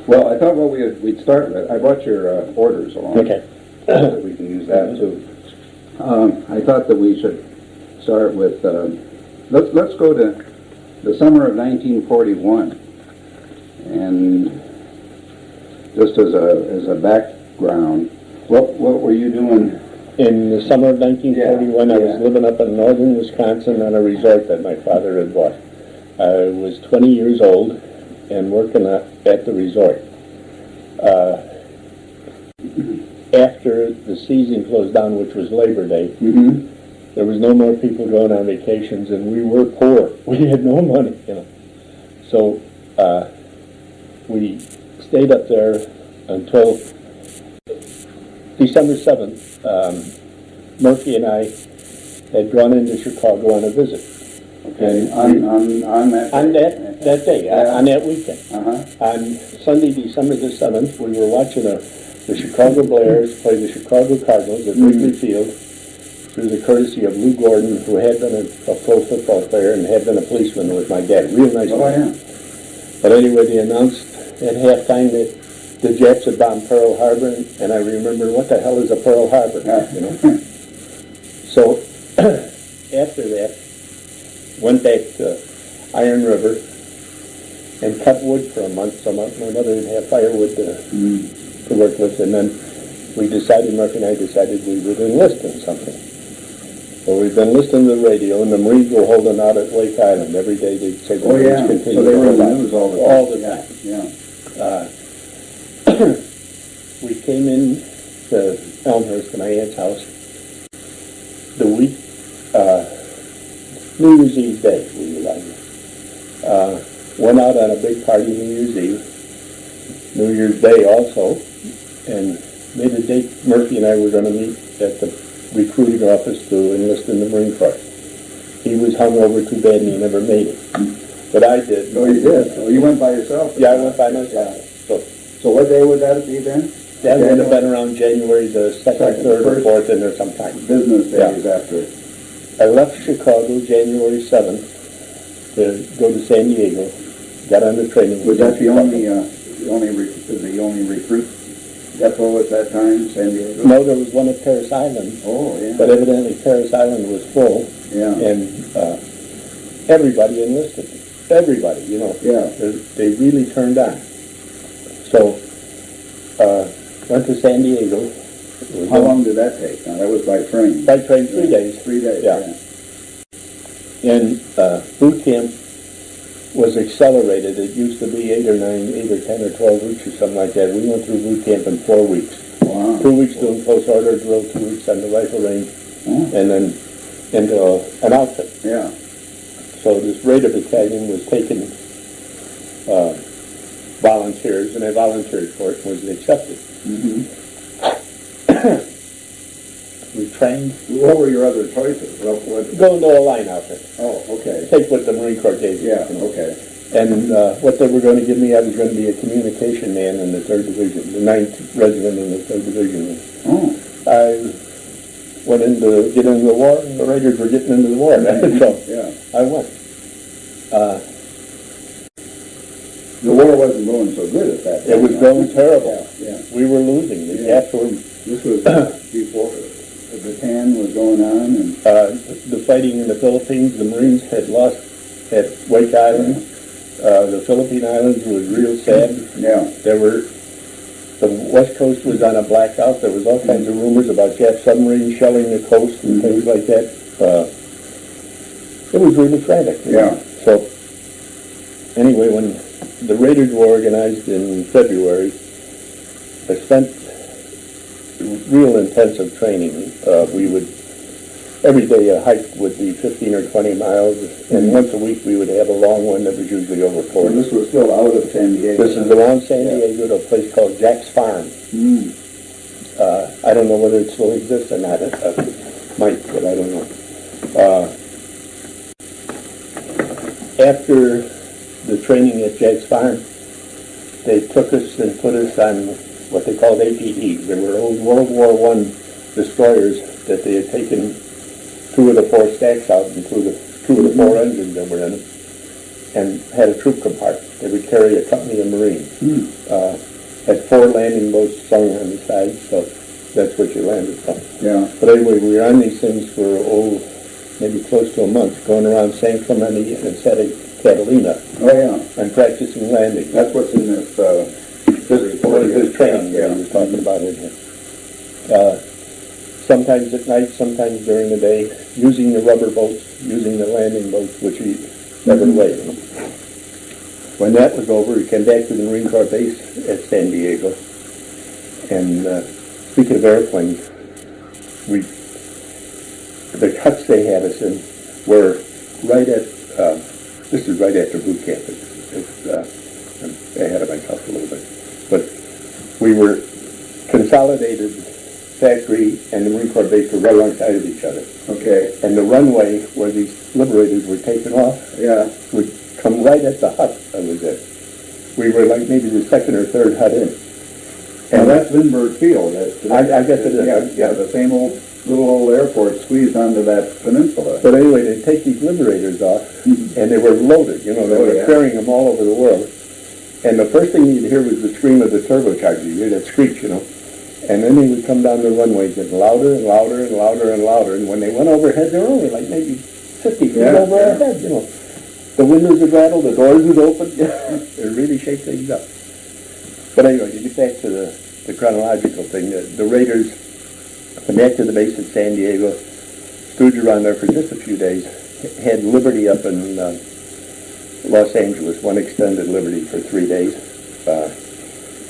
Well, I thought we'd start with, I brought your orders along. Okay. We can use that too. I thought that we should start with, let's go to the summer of 1941. And just as a background, what were you doing? In the summer of 1941, I was living up in northern Wisconsin on a resort that my father had bought. I was 20 years old and working at the resort. After the season closed down, which was Labor Day, there was no more people going on vacations, and we were poor. We had no money, So we stayed up there until December 7th. Murphy and I had gone into Chicago on a visit. Okay, on that day, on that weekend. Uh-huh. On Sunday, December the 7th, we were watching the Chicago Bears play the Chicago Cardinals at Wrigley Field through the courtesy of Lou Gordon, who had been a pro football player and had been a policeman with my dad. Real nice guy. Yeah. But anyway, they announced at halftime that the Jets had bombed Pearl Harbor, and I remember, what the hell is a Pearl Harbor? So after that, went back to Iron River and cut wood for a month. So my mother would have firewood to work with, and then Murphy and I decided we would enlist in something. So we've been listening to the radio, and the Marines were holding out at Lake Island. Every day they'd say the Marines continue. So they were in the news all the time. All the time. Yeah. We came in to Elmhurst, to my aunt's house, the week, New Year's Eve day, we went out on a big party New Year's Eve, New Year's Day also, and made a date. Murphy and I were going to meet at the recruiting office to enlist in the Marine Corps. He was hung over too bad and he never made it. But I did. Oh, you did? Oh, you went by yourself? Yeah, I went by myself. So what day would that be then? That would have been around January the 2nd, 3rd, or 4th in there sometime. Business days after. I left Chicago January 7th to go to San Diego. Got on the training. Was that the only recruit depot at that time, San Diego? No, there was one at Parris Island. Oh, yeah. But evidently Parris Island was full. Yeah. And everybody enlisted. Everybody, Yeah. They really turned on. So, went to San Diego. How long did that take? Now, that was by train. By train, 3 days. 3 days, yeah. And boot camp was accelerated. It used to be 8 or 10 or 12 weeks or something like that. We went through boot camp in 4 weeks. Wow. 2 weeks doing close order drill, 2 weeks on the rifle range, and then into an outfit. Yeah. So this Raider battalion was taking volunteers, and I volunteered for it and was accepted. We trained. What were your other choices? Go into a line outfit. Oh, okay. Take what the Marine Corps gave you. Yeah, okay. And what they were going to give me, I was going to be a communication man in the 3rd Division, the 9th Regiment in the 3rd Division. Oh. I went in to get into the war, and the Raiders were getting into the war. So yeah. I went. The war wasn't going so good at that time. It was going terrible. Yeah. We were losing. The Japs were. This was before the battalion was going on, and the fighting in the Philippines. The Marines had lost at Wake Island. The Philippine Islands was real sad. Yeah. The West Coast was on a blackout. There was all kinds of rumors about Jap submarines shelling the coast and things like that. It was really tragic. Yeah. So anyway, when the Raiders were organized in February, I spent real intensive training. We would, every day a hike would be 15 or 20 miles, and once a week we would have a long one that was usually over 4. And this was still out of San Diego. This is around San Diego to a place called Jack's Farm. I don't know whether it still exists or not. It might, but I don't know. After the training at Jack's Farm, they took us and put us on what they called APDs. They were old World War I destroyers that they had taken 2 of the 4 stacks out and 2 of the 4 engines that were in them. and had a troop compartment. They would carry a company of Marines. Had 4 landing boats sung on the side, so that's what you landed from. Yeah. But anyway, we were on these things for, maybe close to a month, going around San Clemente and Santa Catalina Oh, yeah. and practicing landing. That's what's in this, This training Yeah. that he was talking about in here. Sometimes at night, sometimes during the day, using the rubber boats, using the landing boats, which we never weighed. When that was over, we came back to the Marine Corps base at San Diego. And speaking of airplanes, the huts they had us in were right at, this is right after boot camp. I'm ahead of myself a little bit. But we were consolidated factory and the Marine Corps base were right alongside of each other. Okay. And the runway where these liberators were taken off Yeah. would come right at the hut I was at. We were like maybe the second or third hut in. And that's Lindbergh Field. I guess it is. Yeah, the same little old airport squeezed onto that peninsula. But anyway, they'd take these liberators off, and they were loaded, they were yeah. carrying them all over the world. And the first thing you'd hear was the scream of the turbocharger. You hear that screech, And then they would come down the runway getting louder and louder and louder and louder. And when they went overhead, they were only like maybe 50 feet over our head, The windows would rattle, the doors would open. It really shake things up. But anyway, to get back to the chronological thing, the Raiders went back to the base at San Diego, stood around there for just a few days, had Liberty up in Los Angeles, one extended Liberty for 3 days.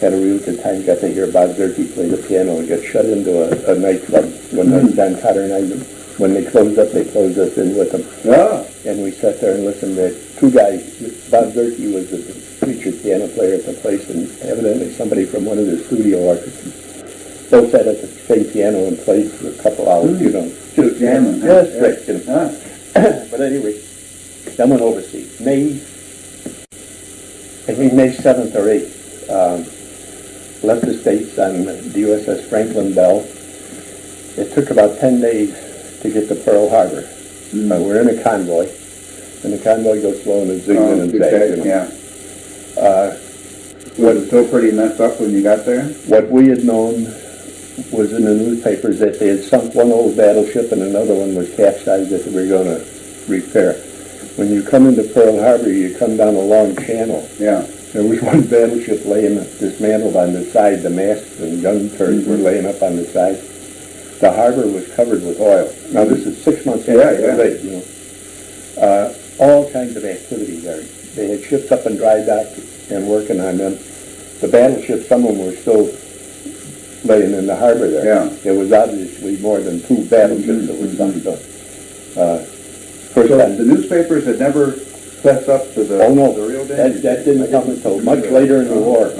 Had a real good time, got to hear Bob Zerke play the piano and got shut into a nightclub when John Cotter and I, when they closed up, they closed us in with them. Yeah. And we sat there and listened to 2 guys. Bob Zerke was the featured piano player at the place, and evidently somebody from one of the studio orchestras. Both sat at the same piano and played for a couple hours, Just jamming. Just straight, But anyway, then went overseas. May 7th or 8th, left the States on the USS Franklin Bell. It took about 10 days to get to Pearl Harbor. We're in a convoy, and the convoy goes slow and it zigs in and zags. Yeah. Was it still pretty messed up when you got there? What we had known was in the newspapers that they had sunk one old battleship and another one was capsized that they were going to repair. When you come into Pearl Harbor, you come down a long channel. Yeah. There was one battleship laying dismantled on the side. The masts and gun turrets were laying up on the side. The harbor was covered with oil. Now this is 6 months after the raid, all kinds of activity there. They had ships up in dry dock and working on them. The battleships, some of them were still laying in the harbor there. Yeah. There was obviously more than 2 battleships that were sunk. So the newspapers had never fessed up to the real danger? That didn't come until much later in the war.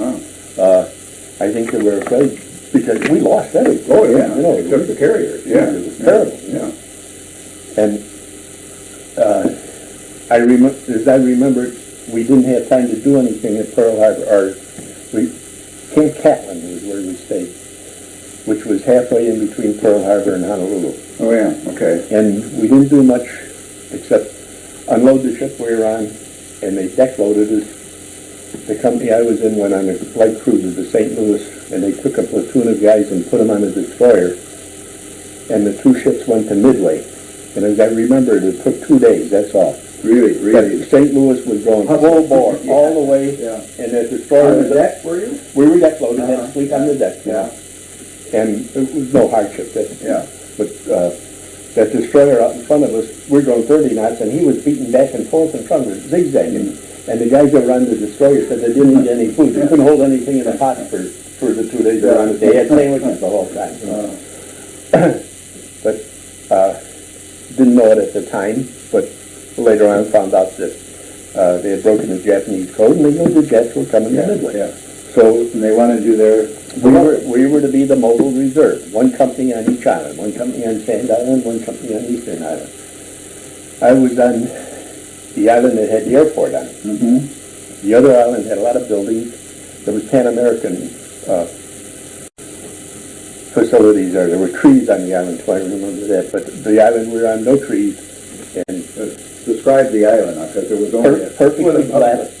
I think they were afraid because we lost everything. Oh, yeah. They took the carriers. Yeah. It was terrible. Yeah. And as I remember, we didn't have time to do anything at Pearl Harbor. Camp Catlin was where we stayed, which was halfway in between Pearl Harbor and Honolulu. Oh, yeah. Okay. And we didn't do much except unload the ship we were on, and they deck loaded us. The company I was in went on a light cruiser to St. Louis, and they took a platoon of guys and put them on a destroyer, and the 2 ships went to Midway. And as I remember, it took 2 days, that's all. Really? But St. Louis was going full bore all the way, and the destroyer on the deck, were you? We were deck loaded, had to sleep on the deck. Yeah. And it was no hardship. Yeah. But that destroyer out in front of us, we're going 30 knots, and he was beating back and forth in front of us, zigzagging. And the guys that were on the destroyer said they didn't eat any food. They couldn't hold anything in the pot for the 2 days they were on it. They had sandwiches the whole time. But didn't know it at the time, but later on found out that they had broken the Japanese code, and they knew the jets were coming to Midway. Yeah. So they wanted to do their... We were to be the mobile reserve, one company on each island, one company on Sand Island, one company on Eastern Island. I was on the island that had the airport on it. The other island had a lot of buildings. There was Pan American facilities there. There were trees on the island, too, I remember that. But the island we were on, no trees. And describe the island, because it was only a Perfectly flat,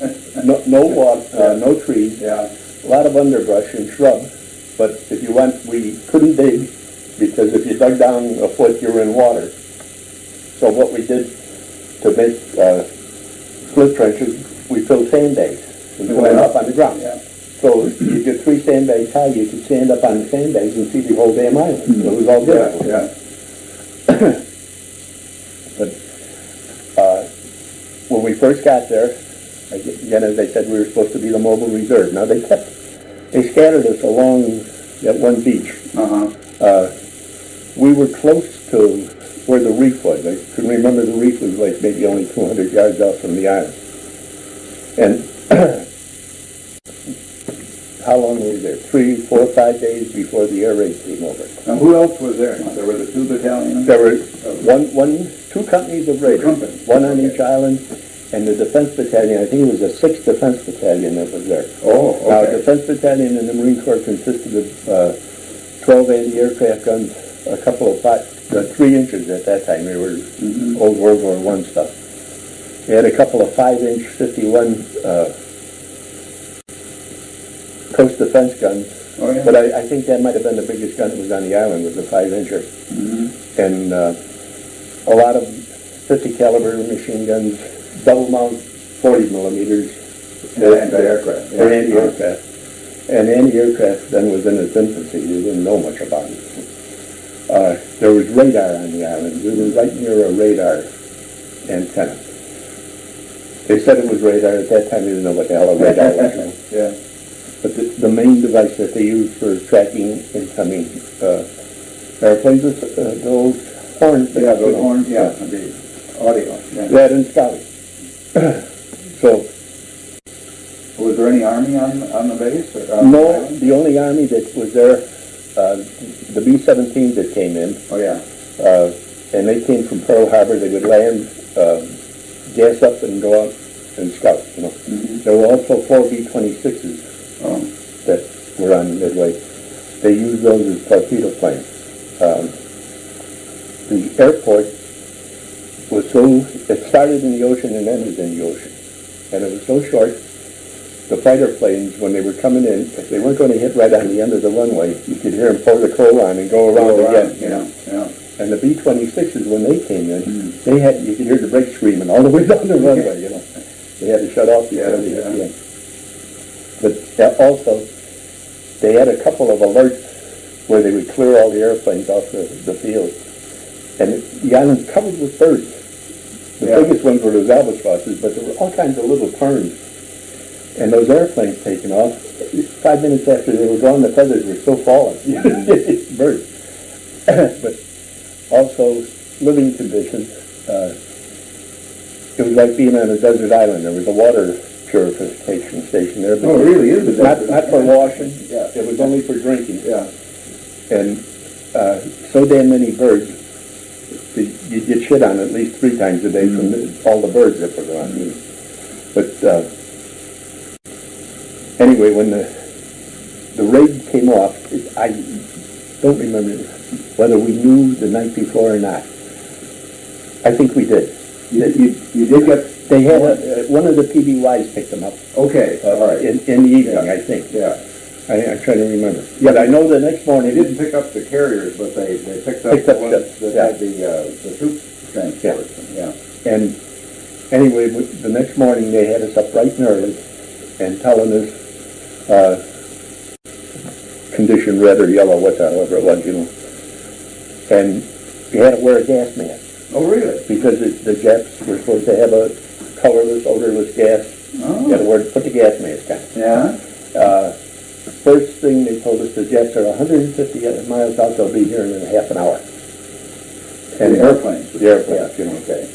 no water, no trees, Yeah. a lot of underbrush and shrub. But if you went, we couldn't dig, because if you dug down a foot, you were in water. So what we did to make split trenches, we filled sandbags and put them up on the ground. Yeah. So you get 3 sandbags high, you could stand up on the sandbags and see the whole damn island. It was all good. Yeah. But when we first got there, again, as I said, we were supposed to be the mobile reserve. Now they scattered us along that one beach. We were close to where the reef was. I can remember the reef was like maybe only 200 yards out from the island. And how long were we there? 3, 4, 5 days before the air raid came over. Now, who else was there? There were the 2 battalions? There were 2 companies of raiders, one on each island, and the defense battalion. I think it was the 6th Defense Battalion that was there. Oh, okay. Now, the Defense Battalion in the Marine Corps consisted of 12 anti-aircraft guns, a couple of 3 inches at that time. They were old World War I stuff. They had a couple of 5-inch 51 coast defense guns. Oh, yeah. But I think that might have been the biggest gun that was on the island, was a 5-incher. And a lot of 50 caliber machine guns, double mount 40 millimeters. Anti-aircraft. For anti-aircraft. And anti-aircraft then was in its infancy. You didn't know much about it. There was radar on the island. We were right near a radar antenna. They said it was radar. At that time, they didn't know what the hell a radar was. Yeah. But the main device that they use for tracking incoming airplanes is those horns. Yeah, those horns, the audio. Yeah. That and scouting. So, was there any army on the base? Or no, the only army that was there, the B-17s that came in. Oh, yeah. And they came from Pearl Harbor. They would land, gas up and go out and scout, you know. There were also 4 B-26s that were on the Midway. They used those as torpedo planes. The airport was it started in the ocean and ended in the ocean. And it was so short, the fighter planes, when they were coming in, if they weren't going to hit right on the end of the runway, you could hear them pull the coal on and go around again. Yeah. And the B-26s, when they came in, you could hear the brakes screaming all the way down the runway, you know. They had to shut off before they hit the end. But also, they had a couple of alerts where they would clear all the airplanes off the field. And the island's covered with birds. The biggest ones were those albatrosses, but there were all kinds of little terns. And those airplanes taking off, 5 minutes after they were gone, the feathers were still falling. It's birds. But also, living conditions. It was like being on a desert island. There was a water purification station there. Oh, it really is a desert. Not for washing. Yeah. It was only for drinking. Yeah. And so damn many birds, you get shit on at least 3 times a day from all the birds that were around. But anyway, when the raid came off, I don't remember whether we knew the night before or not. I think we did. You did get... They had one of the PBYs picked them up. Okay, all right. In the evening, I think. Yeah. I'm trying to remember. But I know the next morning... They didn't pick up the carriers, but they picked up the ones that had the troop transport. Yeah. And anyway, the next morning they had us up bright and early and telling us condition red or yellow, whatever it was, you know. And you had to wear a gas mask. Oh, really? Because the Japs were supposed to have a colorless, odorless gas. Oh. You had to put the gas mask on. Yeah? First thing they told us, the Jets are 150 miles out, they'll be here in half an hour. And the airplanes? The airplanes, you know. Okay.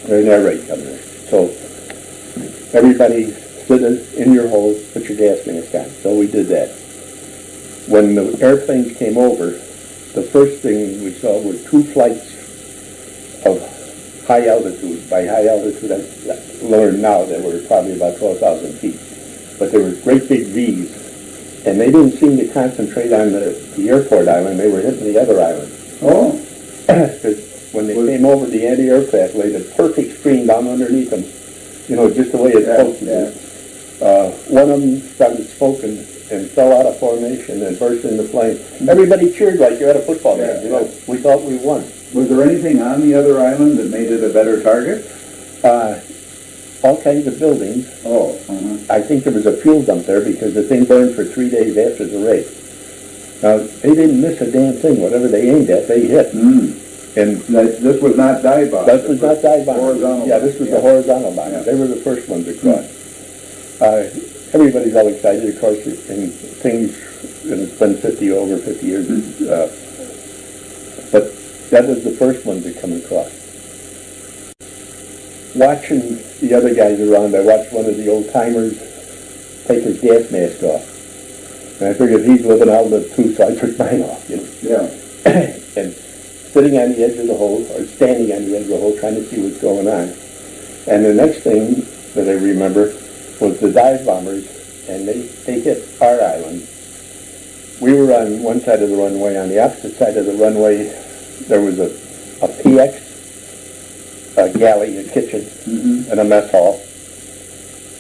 They're in air raid coming in. So everybody stood in your hole, put your gas mask on. So we did that. When the airplanes came over, the first thing we saw were 2 flights of high altitude. By high altitude, I learned now that were probably about 12,000 feet. But they were great big V's. And they didn't seem to concentrate on the airport island. They were hitting the other island. Oh. Because when they came over, the anti-aircraft laid a perfect screen down underneath them, just the way it's supposed to be. One of them started smoking and fell out of formation and burst into flame. Everybody cheered like you're at a football game. We thought we won. Was there anything on the other island that made it a better target? All kinds of buildings. Oh. I think there was a fuel dump there because the thing burned for 3 days after the raid. Now, they didn't miss a damn thing. Whatever they aimed at, they hit. And this was not dive bomb. This was not dive bomb. Horizontal. Yeah, this was the horizontal bomb. Yeah. They were the first ones across. Everybody's all excited, of course, and things, and it's been over 50 years. But that was the first one to come across. Watching the other guys around, I watched one of the old timers take his gas mask off. And I figured he's living out of the too, so I took mine off, Yeah. And sitting on the edge of the hole, or standing on the edge of the hole, trying to see what's going on. And the next thing that I remember was the dive bombers, and they hit our island. We were on one side of the runway. On the opposite side of the runway, there was a PX, a galley, a kitchen, and a mess hall.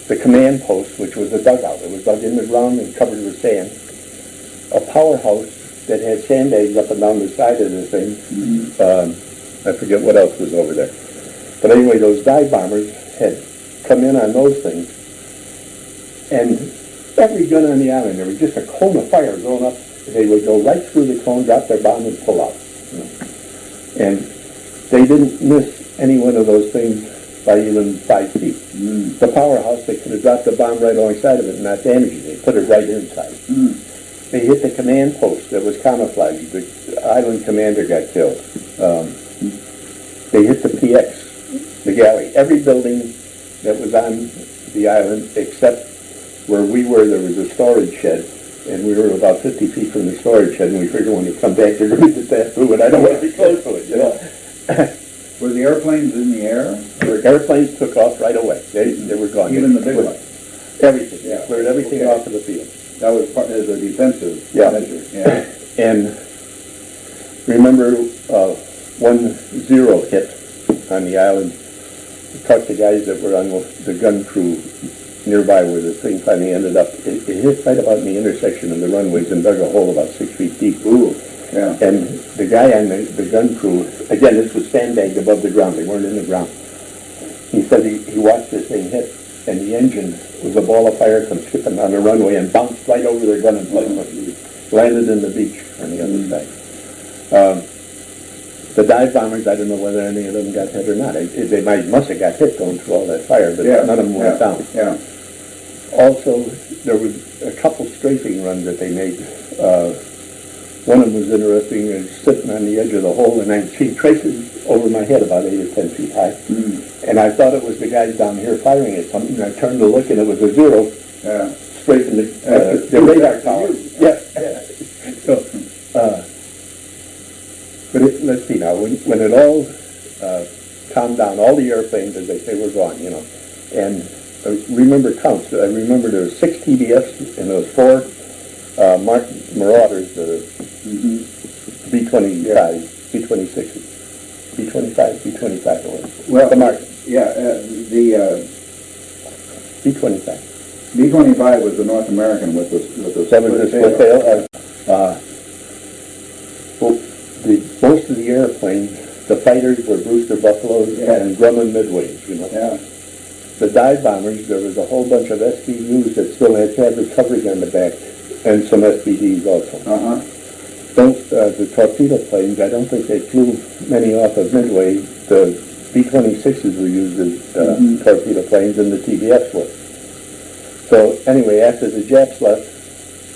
The command post, which was a dugout. It was dug in the ground and covered with sand. A powerhouse that had sandbags up and down the side of the thing. I forget what else was over there. But anyway, those dive bombers had come in on those things. And every gun on the island, there was just a cone of fire going up. They would go right through the cone, drop their bomb, and pull out. And they didn't miss any one of those things by even 5 feet. The powerhouse, they could have dropped the bomb right alongside of it and not damaged it. They put it right inside. They hit the command post that was camouflaged. The island commander got killed. They hit the PX, the galley. Every building that was on the island except where we were, there was a storage shed, and we were about 50 feet from the storage shed, and we figured when we come back, they're going to pass through it. I don't want to be close to it, Were the airplanes in the air? The airplanes took off right away. They were gone. Even the big ones? Everything. Yeah. Cleared everything off of the field. That was part of the defensive measure. Yeah. And remember 1-0 hit on the island. We talked to guys that were on the gun crew nearby where the thing finally ended up. It hit right about in the intersection of the runways and dug a hole about 6 feet deep. Ooh. Yeah. And the guy on the gun crew, again, this was sandbagged above the ground. They weren't in the ground. He said he watched this thing hit, and the engine was a ball of fire come skipping on the runway and bounced right over their gun and landed in the beach on the other side. The dive bombers, I don't know whether any of them got hit or not. They must have got hit going through all that fire, but none of them went down. Yeah. Also, there was a couple strafing runs that they made. One of them was interesting. I was sitting on the edge of the hole, and I'd see traces over my head about 8 or 10 feet high. And I thought it was the guys down here firing at something. And I turned to look, and it was a 0 strafing the radar tower. So, but let's see now. When it all calmed down, all the airplanes, as they say, were gone. And remember counts. I remember there were 6 TBFs, and there was 4 Marauders, the B-25, B-26s, B-25, B-25. Well, the Martin. Yeah, the B-25. B-25 was the North American with the split tail. Most of the airplanes, the fighters were Brewster Buffaloes and Grumman Midways. Yeah. The dive bombers, there was a whole bunch of SBUs that still had fabric covering on the back, and some SBDs also. The torpedo planes, I don't think they flew many off of Midway. The B-26s were used as torpedo planes, and the TBFs were. So anyway, after the Japs left,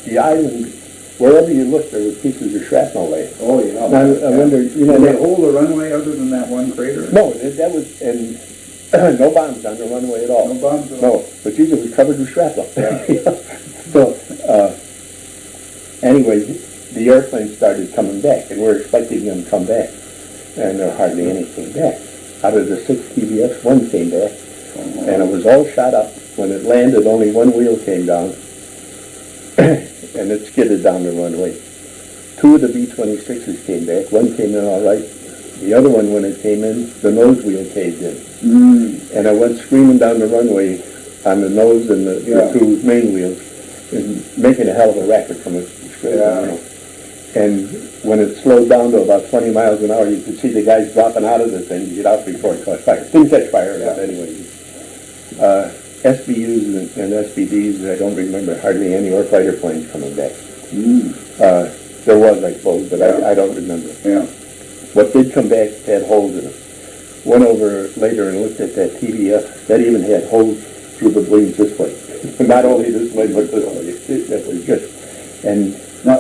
the island, wherever you looked, there was pieces of shrapnel laid. Oh, yeah. Now, I wonder, Did they hold the runway other than that one crater? No, that was, and no bombs on the runway at all. No bombs at all? No, but usually it was covered with shrapnel. So, anyway, the airplanes started coming back, and we're expecting them to come back. And there hardly any came back. Out of the 6 TBFs, 1 came back, and it was all shot up. When it landed, only 1 wheel came down, and it skidded down the runway. 2 of the B-26s came back. 1 came in all right. The other one, when it came in, the nose wheel caved in. And I went screaming down the runway on the nose and the two main wheels, and making a hell of a racket from it. And when it slowed down to about 20 miles an hour, you could see the guys dropping out of the thing to get out before it caught fire. Didn't catch fire, but anyway. SBUs and SBDs, I don't remember hardly any, or fighter planes coming back. There was, I suppose, but I don't remember. What did come back had holes in it. Went over later and looked at that TVF. That even had holes through the blades this way. Not only this way, but this way. That was good. And now,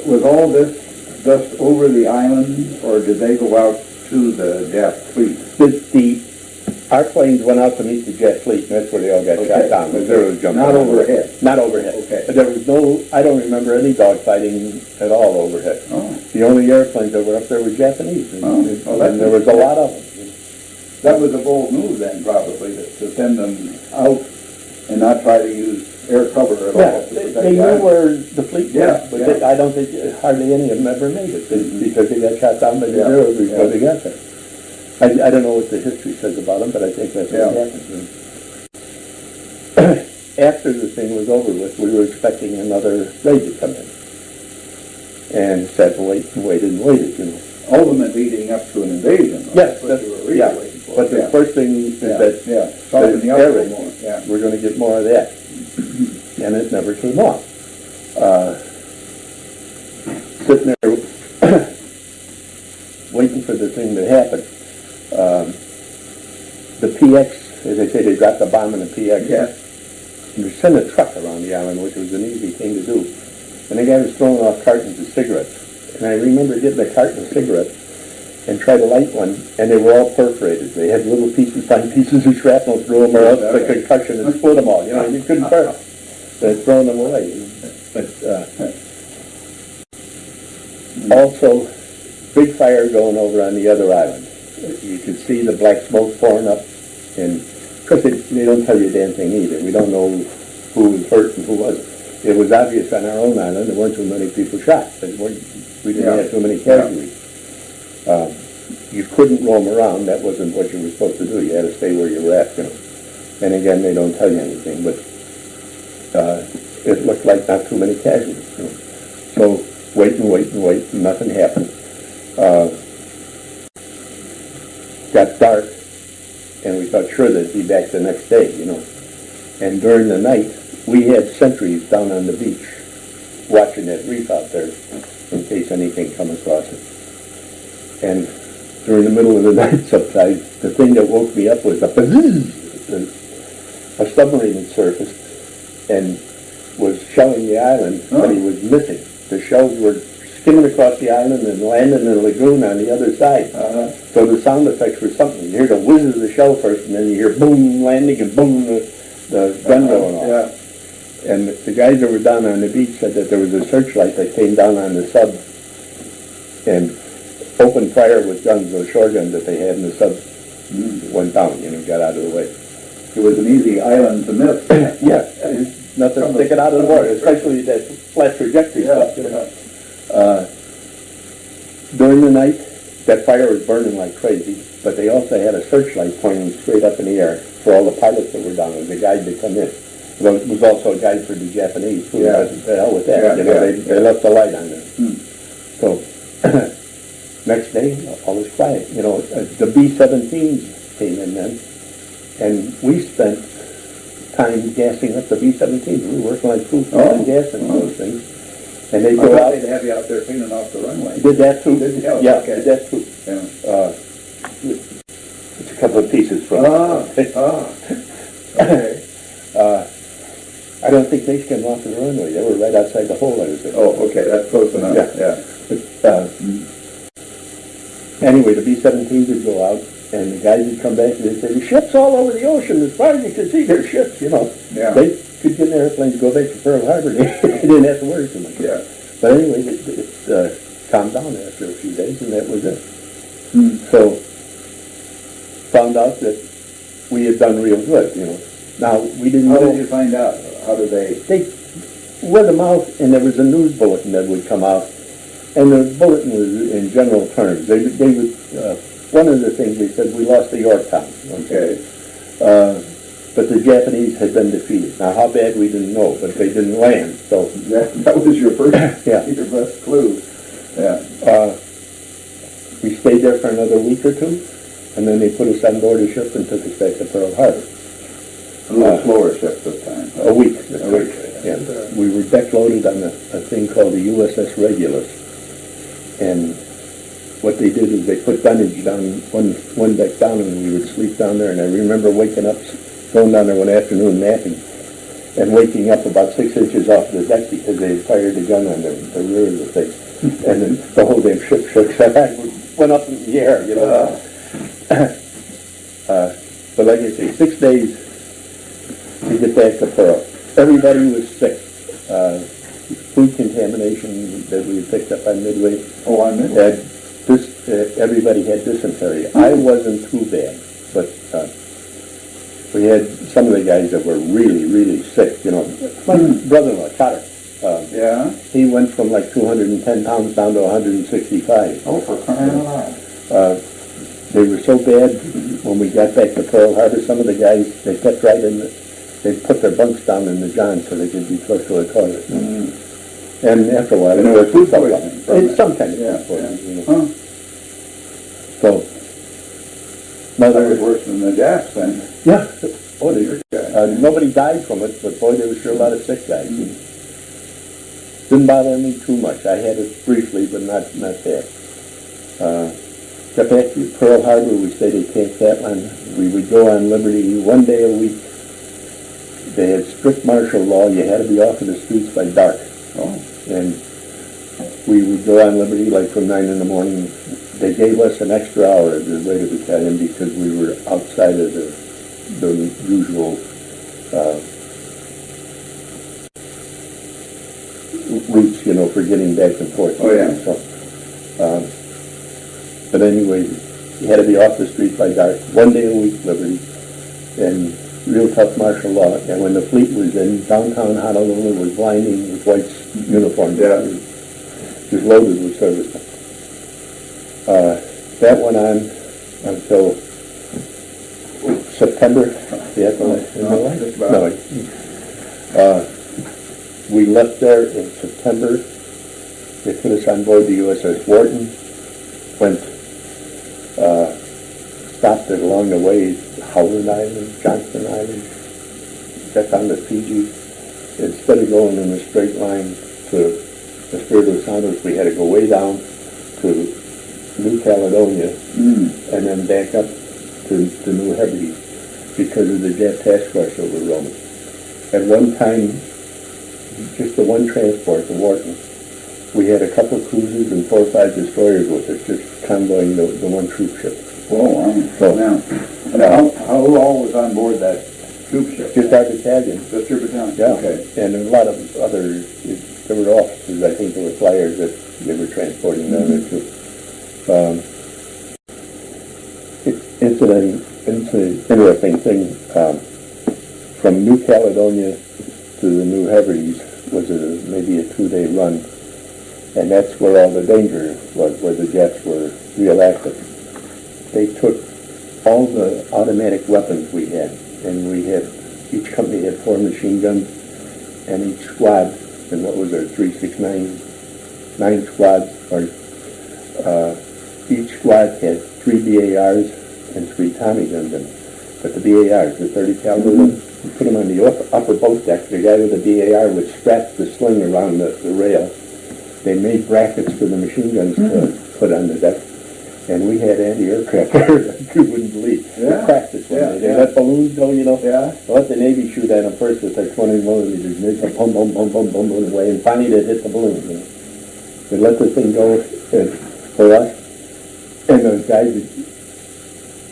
was all this just over the island, or did they go out to the Jap fleet? Our planes went out to meet the jet fleet, and that's where they all got shot down. Not overhead? Not overhead. Okay. But there was I don't remember any dogfighting at all overhead. The only airplanes that were up there were Japanese, and there was a lot of them. That was a bold move then, probably, to send them out and not try to use air cover at all. They knew where the fleet was, but I don't think hardly any of them ever made it, because they got shot down by the Zeros before they got there. I don't know what the history says about them, but I think that's what happened. After the thing was over with, we were expecting another raid to come in. And sat and waited, Ultimately leading up to an invasion. Yes, that's what you were really waiting for. But the first thing is that the air raid, we're going to get more of that. And it never came off. Sitting there waiting for the thing to happen. The PX, as I say, they dropped a bomb in the PX. And they sent a truck around the island, which was an easy thing to do. And the guy was throwing off cartons of cigarettes. And I remember getting a carton of cigarettes and tried to light one, and they were all perforated. They had little fine pieces of shrapnel through them, or else the concussion and split them all. You couldn't burn them. They're throwing them away. But also, big fire going over on the other island. You could see the black smoke pouring up, and of course they don't tell you a damn thing either. We don't know who was hurt and who wasn't. It was obvious on our own island there weren't too many people shot. We didn't have too many casualties. You couldn't roam around. That wasn't what you were supposed to do. You had to stay where you were at. And again, they don't tell you anything, but it looked like not too many casualties. So wait, and nothing happened. Got dark, and we thought sure they'd be back the next day, And during the night, we had sentries down on the beach watching that reef out there in case anything come across it. And during the middle of the night sometimes, the thing that woke me up was a submarine had surfaced and was shelling the island, but he was missing. The shells were skimming across the island and landing in the lagoon on the other side. So the sound effects were something. You hear the whiz of the shell first, and then you hear boom landing and boom the gun going off. And the guys that were down on the beach said that there was a searchlight that came down on the sub and opened fire with guns, those short guns that they had in the sub. Went down, got out of the way. It was an easy island to miss. Nothing sticking out of the water, especially that flat trajectory stuff. During the night, that fire was burning like crazy, but they also had a searchlight pointing straight up in the air for all the pilots that were down and the guide that come in. It was also a guide for the Japanese. Who the hell with that? They left the light on there. So next day, all was quiet. The B-17s came in then, and we spent time gassing up the B-17s. We were working like fools on gassing those things. And they go out. They'd have you out there cleaning off the runway. Did that too? Did that too. It's a couple of pieces from Okay. I don't think they came off the runway. They were right outside the hole I was in. Okay, that's close enough. Anyway, the B-17s would go out, and the guys would come back and they'd say, the ship's all over the ocean. As far as you can see, there's ships, They could get in their airplanes and go back to Pearl Harbor. They didn't have to worry too much. But anyway, it calmed down after a few days, and that was it. So, found out that we had done real good, Now, we didn't know. How did you find out? How did they? They word of mouth, and there was a news bulletin that would come out And the bulletin was in general terms. They would, one of the things they said, we lost the Yorktown. Okay. But the Japanese had been defeated. Now, how bad we didn't know, but they didn't land. So That was your first, Yeah. your best clue. Yeah. we stayed there for another week or two, and then they put us on board a ship and took us back to Pearl Harbor. A little slower ship this time. A week. A week. Yeah. We were deck loaded on a thing called the USS Regulus. And what they did is they put dunnage down one deck down, and we would sleep down there. And I remember waking up, going down there one afternoon napping, and waking up about 6 inches off the deck because they had fired a gun on the rear of the thing. And then the whole damn ship shook. So I went up in the air, you know. But like I say, 6 days to get back to Pearl. Everybody was sick. Food contamination that we had picked up on Midway. Oh, I missed. Everybody had dysentery. I wasn't too bad, but we had some of the guys that were really, really sick. You know, my brother-in-law, Cotter. Yeah? He went from like 210 pounds down to 165. Oh, for crying out loud. They were so bad when we got back to Pearl Harbor. Some of the guys, they kept right in they put their bunks down in the John so they could be close to the toilet. Mm. And after a while, And it was food poisoning from it's it. some kind of Yeah, food poisoning. You know. Huh. So, That was worse than the Japs then. yeah. Oh, dear God. Nobody died from it, but boy, there was sure a lot of sick guys. Didn't bother me too much. I had it briefly, but not bad. Got back to Pearl Harbor. We stayed at Camp Catlin. We would go on liberty 1 day a week. They had strict martial law. You had to be off of the streets by dark. Oh. And we would go on liberty like from 9 in the morning. They gave us an extra hour at the Raider Battalion because we were outside of the usual routes, you know, for getting back and forth. Oh, yeah. So, but anyway, you had to be off the street by dark. 1 day a week liberty. And real tough martial law. And when the fleet was in, downtown Honolulu was blinding with white uniforms. Yeah. Just loaded with service. That went on until September. Yeah, Just about. We left there in September. They put us on board the USS Wharton. Went, stopped it along the way, Howland Island, Johnston Island, got down to Fiji. Instead of going in a straight line to Espiritu Santos, we had to go way down to New Caledonia and then back up to New Hebrides because of the Jet Task Force over Rome. At one time, just the one transport, the Wharton, we had a couple of cruisers and 4 or 5 destroyers with us, just convoying the one troop ship. Oh, So, now, how all was on board that troop ship? just our battalion. Just your battalion? Yeah, Okay. and a lot of other, there were officers, I think there were flyers that they were transporting down there too. It's an interesting thing. From New Caledonia to the New Hebrides was maybe a 2-day run, and that's where all the danger was, where the Jets were real active. They took all the automatic weapons we had, and each company had 4 machine guns, and each squad, and what was there, 369, 9 squads, or each squad had 3 BARs and 3 Tommy guns in it. But the BARs, the 30 caliber ones, we put them on the upper boat deck. The guy with the BAR would strap the sling around the rail. They made brackets for the machine guns to put on the deck. And we had anti-aircraft there that you wouldn't believe. Yeah. We practiced when they let balloons go, you know. Yeah. Let the Navy shoot at them first with their 20 millimeters, and they'd go boom, boom, boom, boom, boom, boom, away, and finally they'd hit the balloon. You know. They let the thing go for us, and those guys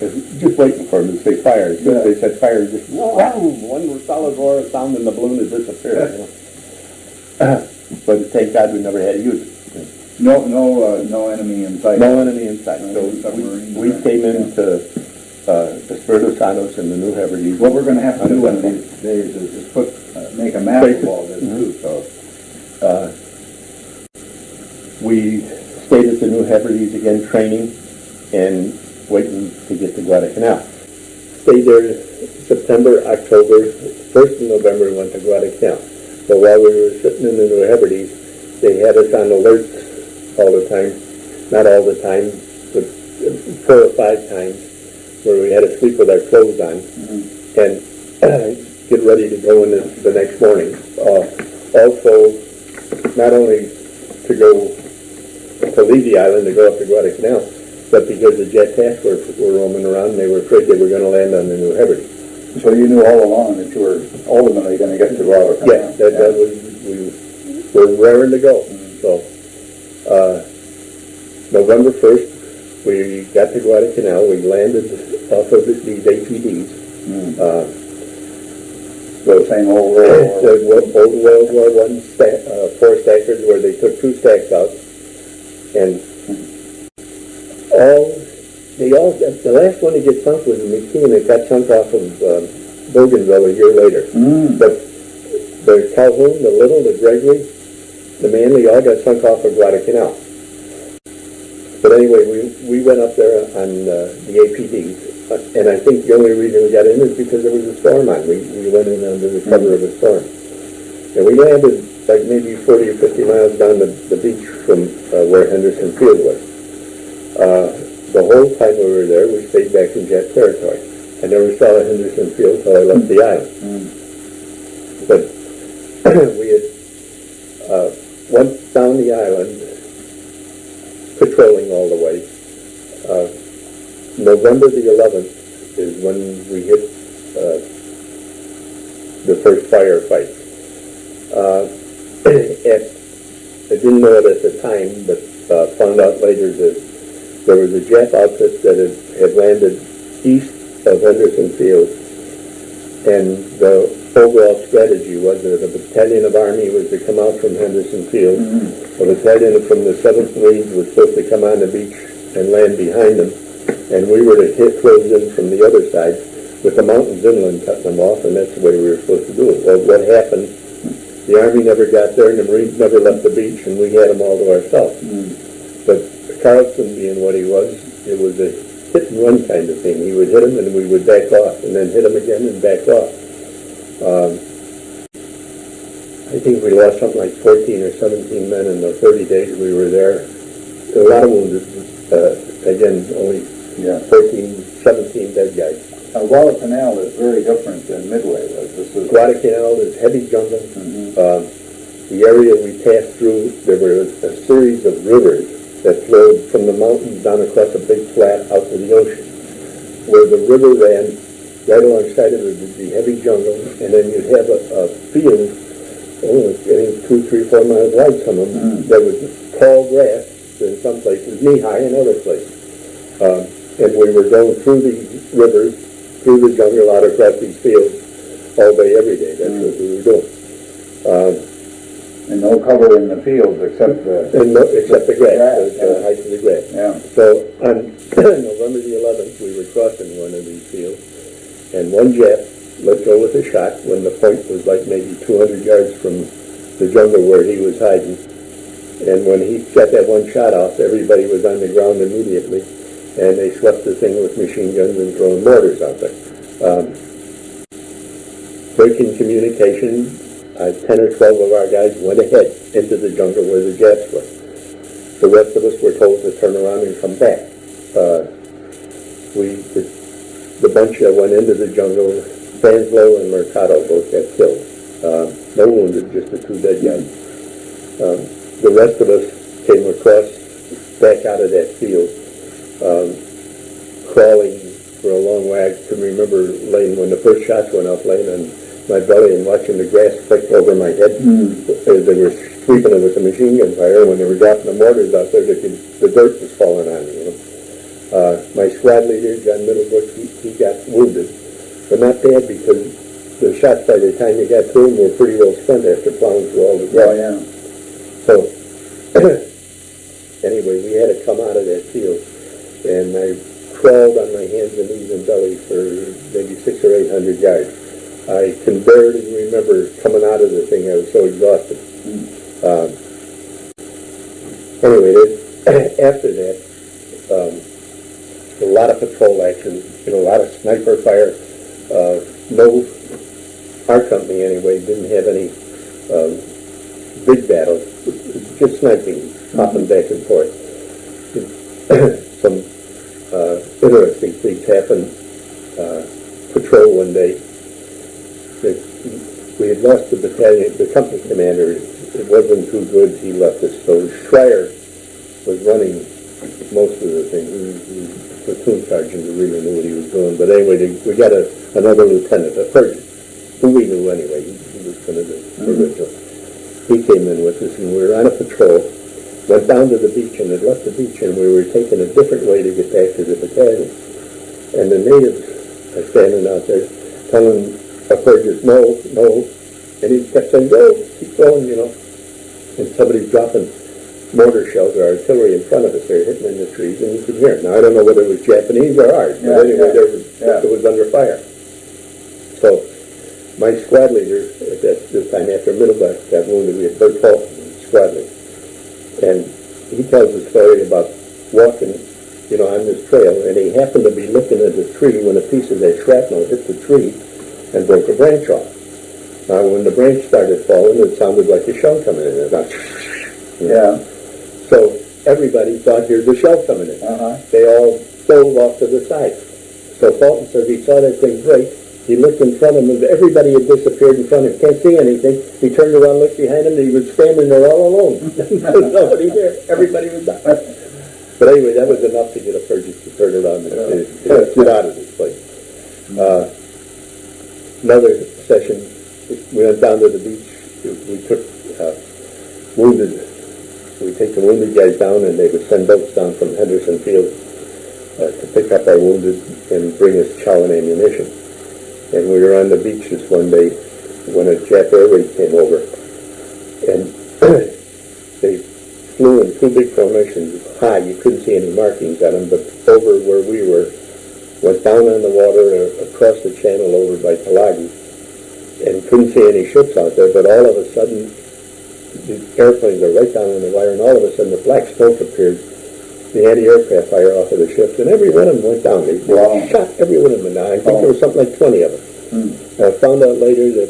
were just waiting for them to say fire. As soon as they said fire, just one solid roar of sound, and the balloon had disappeared. You know. But thank God we never had to use it. No enemy in sight. No enemy in sight. So Submarines. we came into Espiritu Santos and the New Hebrides. What we're going to have to do one of these days is just make a map of all this too. So we stayed at the New Hebrides again, training and waiting to get to Guadalcanal. Stayed there September, October, 1st of November, we went to Guadalcanal. But while we were sitting in the New Hebrides, they had us on alert all the time. Not all the time, but 4 or 5 times, where we had to sleep with our clothes on and get ready to go in the next morning. Also, not only to leave the island to go up to Guadalcanal, but because the jet task force were roaming around, and they were afraid they were going to land on the New Hebrides. So you knew all along that you were ultimately going to get to Guadalcanal. Yeah, that was, we were raring to go. So, November 1st, we got to Guadalcanal. We landed off of these APDs. The same old World War. The old World War I 4 stackers, where they took 2 stacks out, and the last one to get sunk was McKean. It got sunk off of Bougainville a year later. But the Calhoun, the Little, the Gregory, the Manly all got sunk off of Guadalcanal. But anyway, we went up there on the APDs, and I think the only reason we got in is because there was a storm on. We went in under the cover of a storm. And we landed like maybe 40 or 50 miles down the beach from where Henderson Field was. The whole time we were there, we stayed back in jet territory. I never saw Henderson Field till I left the island. But we had went down the island, patrolling all the way. November the 11th is when we hit the first firefight. I didn't know it at the time, but found out later that there was a Jap outfit that had landed east of Henderson Field, and the overall strategy was that a battalion of Army was to come out from Henderson Field. A battalion from the 7th Marines was supposed to come on the beach and land behind them, and we were to close in from the other side with the mountains inland cutting them off, and that's the way we were supposed to do it. Well, what happened, the Army never got there, and the Marines never left the beach, and we had them all to ourselves. But Carlson, being what he was, it was a hit-and-run kind of thing. He would hit them, and we would back off, and then hit them again and back off. I think we lost something like 14 or 17 men in the 30 days we were there. A lot of wounded. Again, only 14, 17 dead guys. Guadalcanal is very different than Midway was. Guadalcanal is heavy jungle. The area we passed through, there were a series of rivers that flowed from the mountains down across a big flat out to the ocean. Where the river ran, right alongside of it would be heavy jungle, and then you'd have a field, getting 2, 3, 4 miles wide, some of them, that was tall grass in some places, knee-high in other places. And we were going through the rivers, through the jungle, out across these fields, all day, every day. That's what we were doing. And no cover in the fields except the grass, the height of the grass. Yeah. So on November the 11th, we were crossing one of these fields, and one Jap let go with a shot when the point was like maybe 200 yards from the jungle where he was hiding. And when he got that one shot off, everybody was on the ground immediately, and they swept the thing with machine guns and throwing mortars out there. Breaking communication, 10 or 12 of our guys went ahead into the jungle where the Japs were. The rest of us were told to turn around and come back. The bunch that went into the jungle, Fanslow and Mercado both got killed. No wounded, just the 2 dead guys. The rest of us came across, back out of that field, crawling for a long way. I can remember laying, when the first shots went off, laying on my belly and watching the grass flick over my head as they were sweeping it with the machine gun fire. When they were dropping the mortars out there, the dirt was falling on me. My squad leader, John Middlebrook, he got wounded, but not bad because the shots by the time you got to him were pretty well spent after plowing through all the grass. Oh, yeah. So, anyway, we had to come out of that field, and I crawled on my hands and knees and belly for maybe 600 or 800 yards. I can barely remember coming out of the thing. I was so exhausted. anyway, after that, a lot of patrol action, a lot of sniper fire. No, our company anyway didn't have any big battles, just sniping, popping back and forth. Some interesting things happened. Patrol one day, we had lost the battalion, the company commander. It wasn't too good, he left us. So Schreier was running most of the thing. He was platoon sergeant who really knew what he was doing. But anyway, we got another lieutenant, a surgeon, who we knew anyway. He was kind of the original. He came in with us, and we were on a patrol, went down to the beach, and had left the beach, and we were taking a different way to get back to the battalion. And the natives are standing out there telling our surgeons, no, and he kept saying, go, keep going, and somebody's dropping mortar shells or artillery in front of us. They're hitting in the trees, and you could hear it. Now, I don't know whether it was Japanese or ours, but anyway, it was under fire. So, my squad leader at this time, after Middlebuck got wounded, we had Bert Fulton, squad leader, and he tells a story about walking, on this trail, and he happened to be looking at the tree when a piece of that shrapnel hit the tree and broke a branch off. Now, when the branch started falling, it sounded like a shell coming in. It was So everybody thought, here's a shell coming in. They all dove off to the side. So Fulton says he saw that thing break. He looked in front of him, and everybody had disappeared in front of him. Can't see anything. He turned around, looked behind him, and he was standing there all alone. There was nobody there. Everybody was done. But anyway, that was enough to get a purchase to turn around and get out of this place. Another session, we went down to the beach. We took wounded. We take the wounded guys down, and they would send boats down from Henderson Field to pick up our wounded and bring us chow and ammunition. And we were on the beach this one day when a Jap air raid came over, and they flew in two big formations high. You couldn't see any markings on them, but over where we were, went down on the water across the channel over by Tulagi, and couldn't see any ships out there. But all of a sudden, the airplanes are right down on the wire, and all of a sudden the black smoke appeared. The anti-aircraft fire off of the ships, and every one of them went down. They shot every one of them down. I think there was something like 20 of them. I found out later that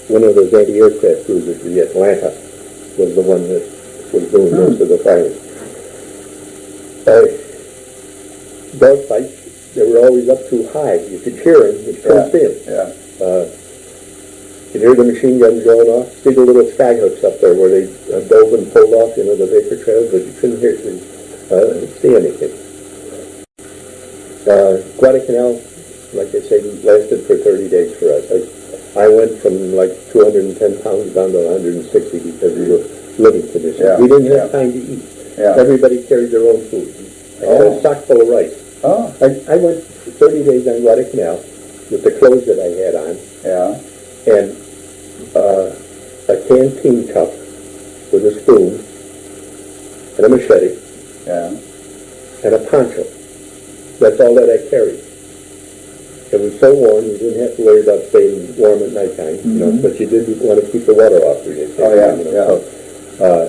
one of those anti-aircraft cruisers, the Atlanta, was the one that was doing most of the firing. Dogfights, they were always up too high. You could hear them, you couldn't see them. You could hear the machine guns going off, see the little skyhooks up there where they dove and pulled off, the vapor trails, but you couldn't hear see anything. Guadalcanal, like I say, lasted for 30 days for us. I went from like 210 pounds down to 160 because we were living conditions. We didn't have time to eat. Everybody carried their own food. I had a sock full of rice. I went 30 days on Guadalcanal with the clothes that I had on. And a canteen cup with a spoon and a machete and a poncho. That's all that I carried. It was so warm you didn't have to worry about staying warm at nighttime, but you did want to keep the water off you. So,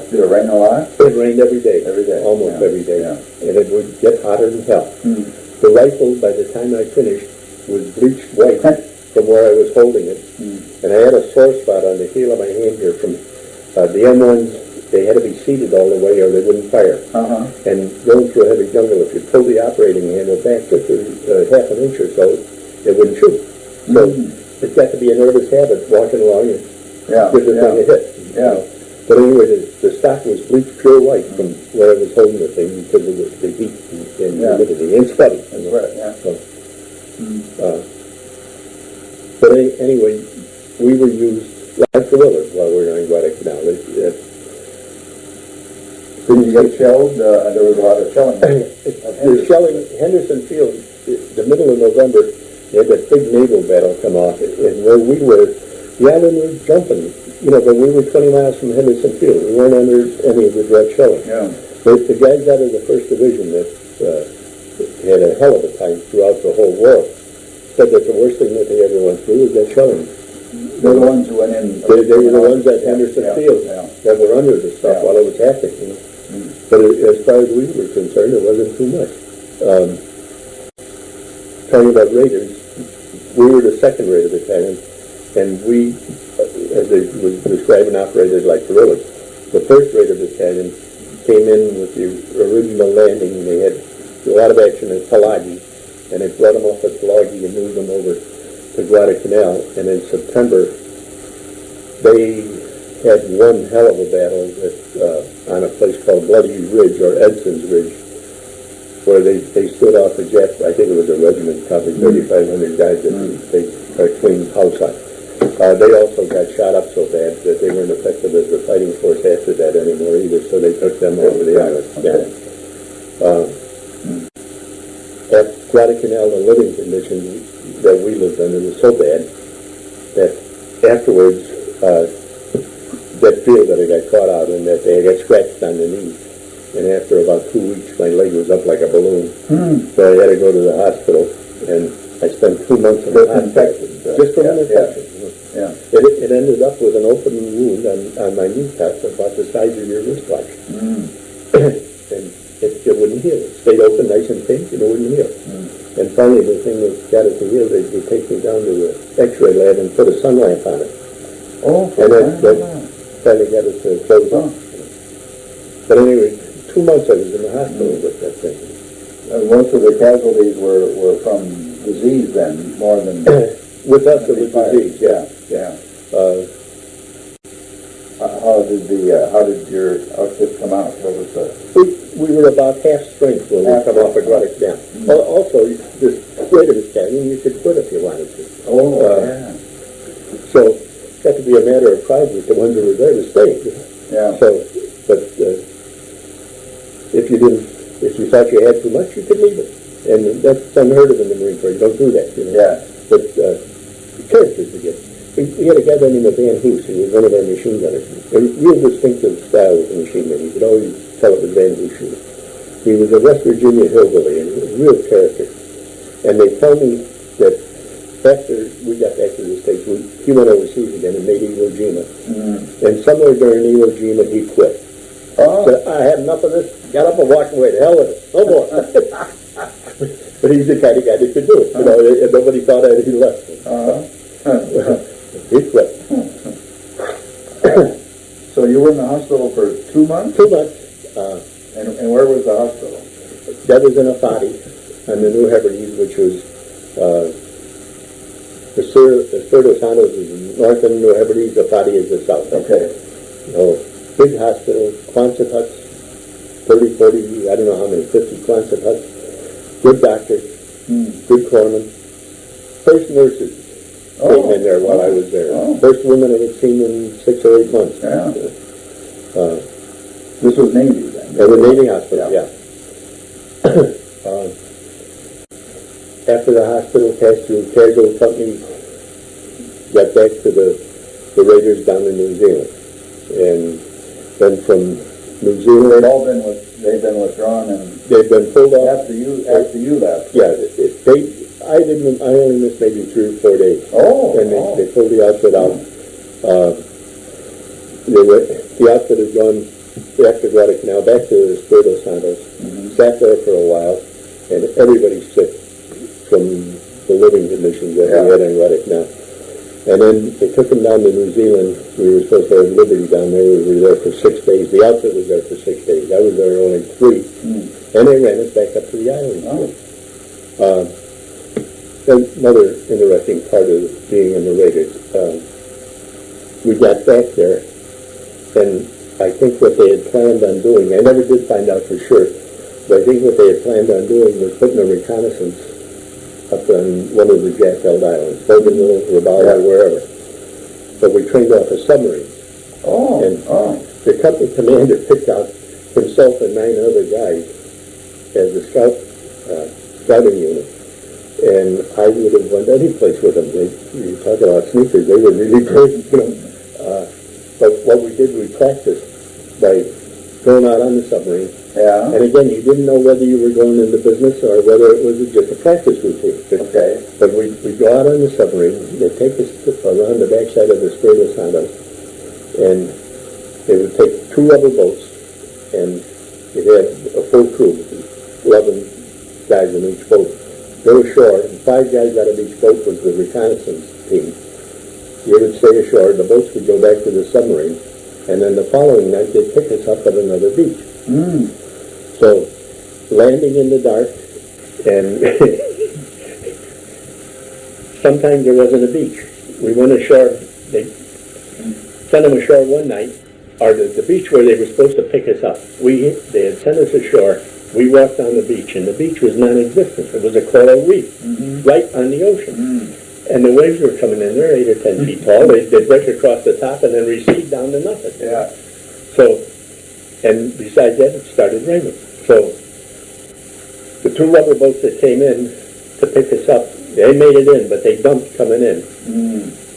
did it rain a lot? It rained every day. Almost every day. And it would get hotter than hell. The rifle, by the time I finished, was bleached white from where I was holding it. And I had a sore spot on the heel of my hand here from the M1s. They had to be seated all the way or they wouldn't fire. And going through a heavy jungle, if you pull the operating handle back just half an inch or so, it wouldn't shoot. So it's got to be a nervous habit walking along and give the thing a hit. But anyway, the stock was bleached pure white from where I was holding the thing because of the heat and humidity and sputty. But anyway, we were used like gorillas while we were on Guadalcanal. Didn't you get shelled? There was a lot of shelling. The shelling, Henderson Field, the middle of November, they had that big naval battle come off, and where we were, the island was jumping. But we were 20 miles from Henderson Field. We weren't under any of the direct shelling. The guys out of the 1st Division that had a hell of a time throughout the whole war said that the worst thing that they ever went through was that shelling. They're the ones who went in. They were the ones at Henderson Field. that were under the stuff while it was happening. You know? But as far as we were concerned, it wasn't too much. Talking about raiders, we were the second raider battalion, and we, as they was describing, operated like guerrillas. The first raider battalion came in with the original landing. They had a lot of action at Tulagi, and it brought them off at Tulagi and moved them over to Guadalcanal. And in September, they had one hell of a battle on a place called Bloody Ridge, or Edson's Ridge, where they stood off the Jap. I think it was a regiment, probably 3,500 guys that they cleaned house on. They also got shot up so bad that they weren't effective as a fighting force after that anymore either, so they took them over the island. Yeah. At Guadalcanal, the living conditions that we lived under were so bad that afterwards, that field that I got caught out in, that they got scratched on the knee. And after about 2 weeks, my leg was up like a balloon. So I had to go to the hospital, and I spent 2 months in the hospital. Just from an infection. Yeah. It ended up with an open wound on my kneecap about the size of your wristwatch. And it wouldn't heal. It stayed open, nice and pink, and it wouldn't heal. And finally, the thing that got it to heal, they take me down to the x-ray lab and put a sun lamp on it. And that finally got it to close up. But anyway, 2 months I was in the hospital with that thing. Most of the casualties were from disease then, more than... With us, it was disease, yeah. How did your outfit come out? What was the... We were about half strength when we come off of Guadalcanal. Also, this raider battalion, you could quit if you wanted to. So, it had to be a matter of pride with the ones that were there to stay. Yeah. So, but if you thought you had too much, you could leave it. And that's unheard of in the Marine Corps. You don't do that, you know. Yeah. But characters we get. We had a guy by the name of Van Hoos, who was one of our machine gunners. A real distinctive style with the machine gun. You could always tell it was Van Hoos shooting. He was a West Virginia hillbilly and a real character. And they told me that after we got back to the States, he went overseas again and made Iwo Jima. And somewhere during Iwo Jima, he quit. Said, I had enough of this, got up and walked away. To hell with it. No more. But he's the kind of guy that could do it. You know, and nobody thought that he left. He quit. So you were in the hospital for 2 months? 2 months. And where was the hospital? That was in Afadi, on the New Hebrides, which was the Sur de Santos is north of the New Hebrides, Afadi is the south. Okay. So, big hospital, Quonset huts, 30, 40, I don't know how many, 50 Quonset huts. Good doctors, good corpsmen. First nurses came in there while I was there. First woman I had seen in 6 or 8 months. Yeah. This was Navy then? It was Navy hospital, yeah. After the hospital passed through casualty company, got back to the Raiders down in New Zealand. And then from New Zealand... They've been withdrawn and... They've been pulled off. After you left? Yeah, I only missed maybe 3 or 4 days. And they pulled the outfit out. The outfit had gone after Guadalcanal back to Espiritu Santos, sat there for a while, and everybody's sick from the living conditions that we had in Guadalcanal. And then they took them down to New Zealand. We were supposed to have Liberty down there. We were there for 6 days. The outfit was there for 6 days. I was there only 3. And they ran us back up to the island. Another interesting part of being in the Raiders. We got back there, and I think what they had planned on doing, I never did find out for sure, but I think what they had planned on doing was putting a reconnaissance up on one of the Jack-held islands, Bougainville, Rabaul, wherever. But we trained off a submarine. The company commander picked out himself and 9 other guys as a scouting unit. And I would have went any place with them. You talk about sneakers, they were really great, you know. But what we did, we practiced by going out on the submarine. Yeah. And again, you didn't know whether you were going into business or whether it was just a practice routine. Okay. But we go out on the submarine, they take us around the backside of the Espiritu Santos, and they would take 2 rubber boats, and it had a full crew, 11 guys in each boat. Go ashore, and 5 guys out of each boat was the reconnaissance team. You would stay ashore, the boats would go back to the submarine, and then the following night they'd pick us up at another beach. So, landing in the dark, and sometimes there wasn't a beach. We went ashore, they sent them ashore one night, or the beach where they were supposed to pick us up. They had sent us ashore, we walked on the beach, and the beach was non-existent. It was a coral reef, right on the ocean. And the waves were coming in, they're 8 or 10 feet tall, they'd break across the top and then recede down to nothing. Yeah. So, and besides that, it started raining. So, the 2 rubber boats that came in to pick us up, they made it in, but they dumped coming in.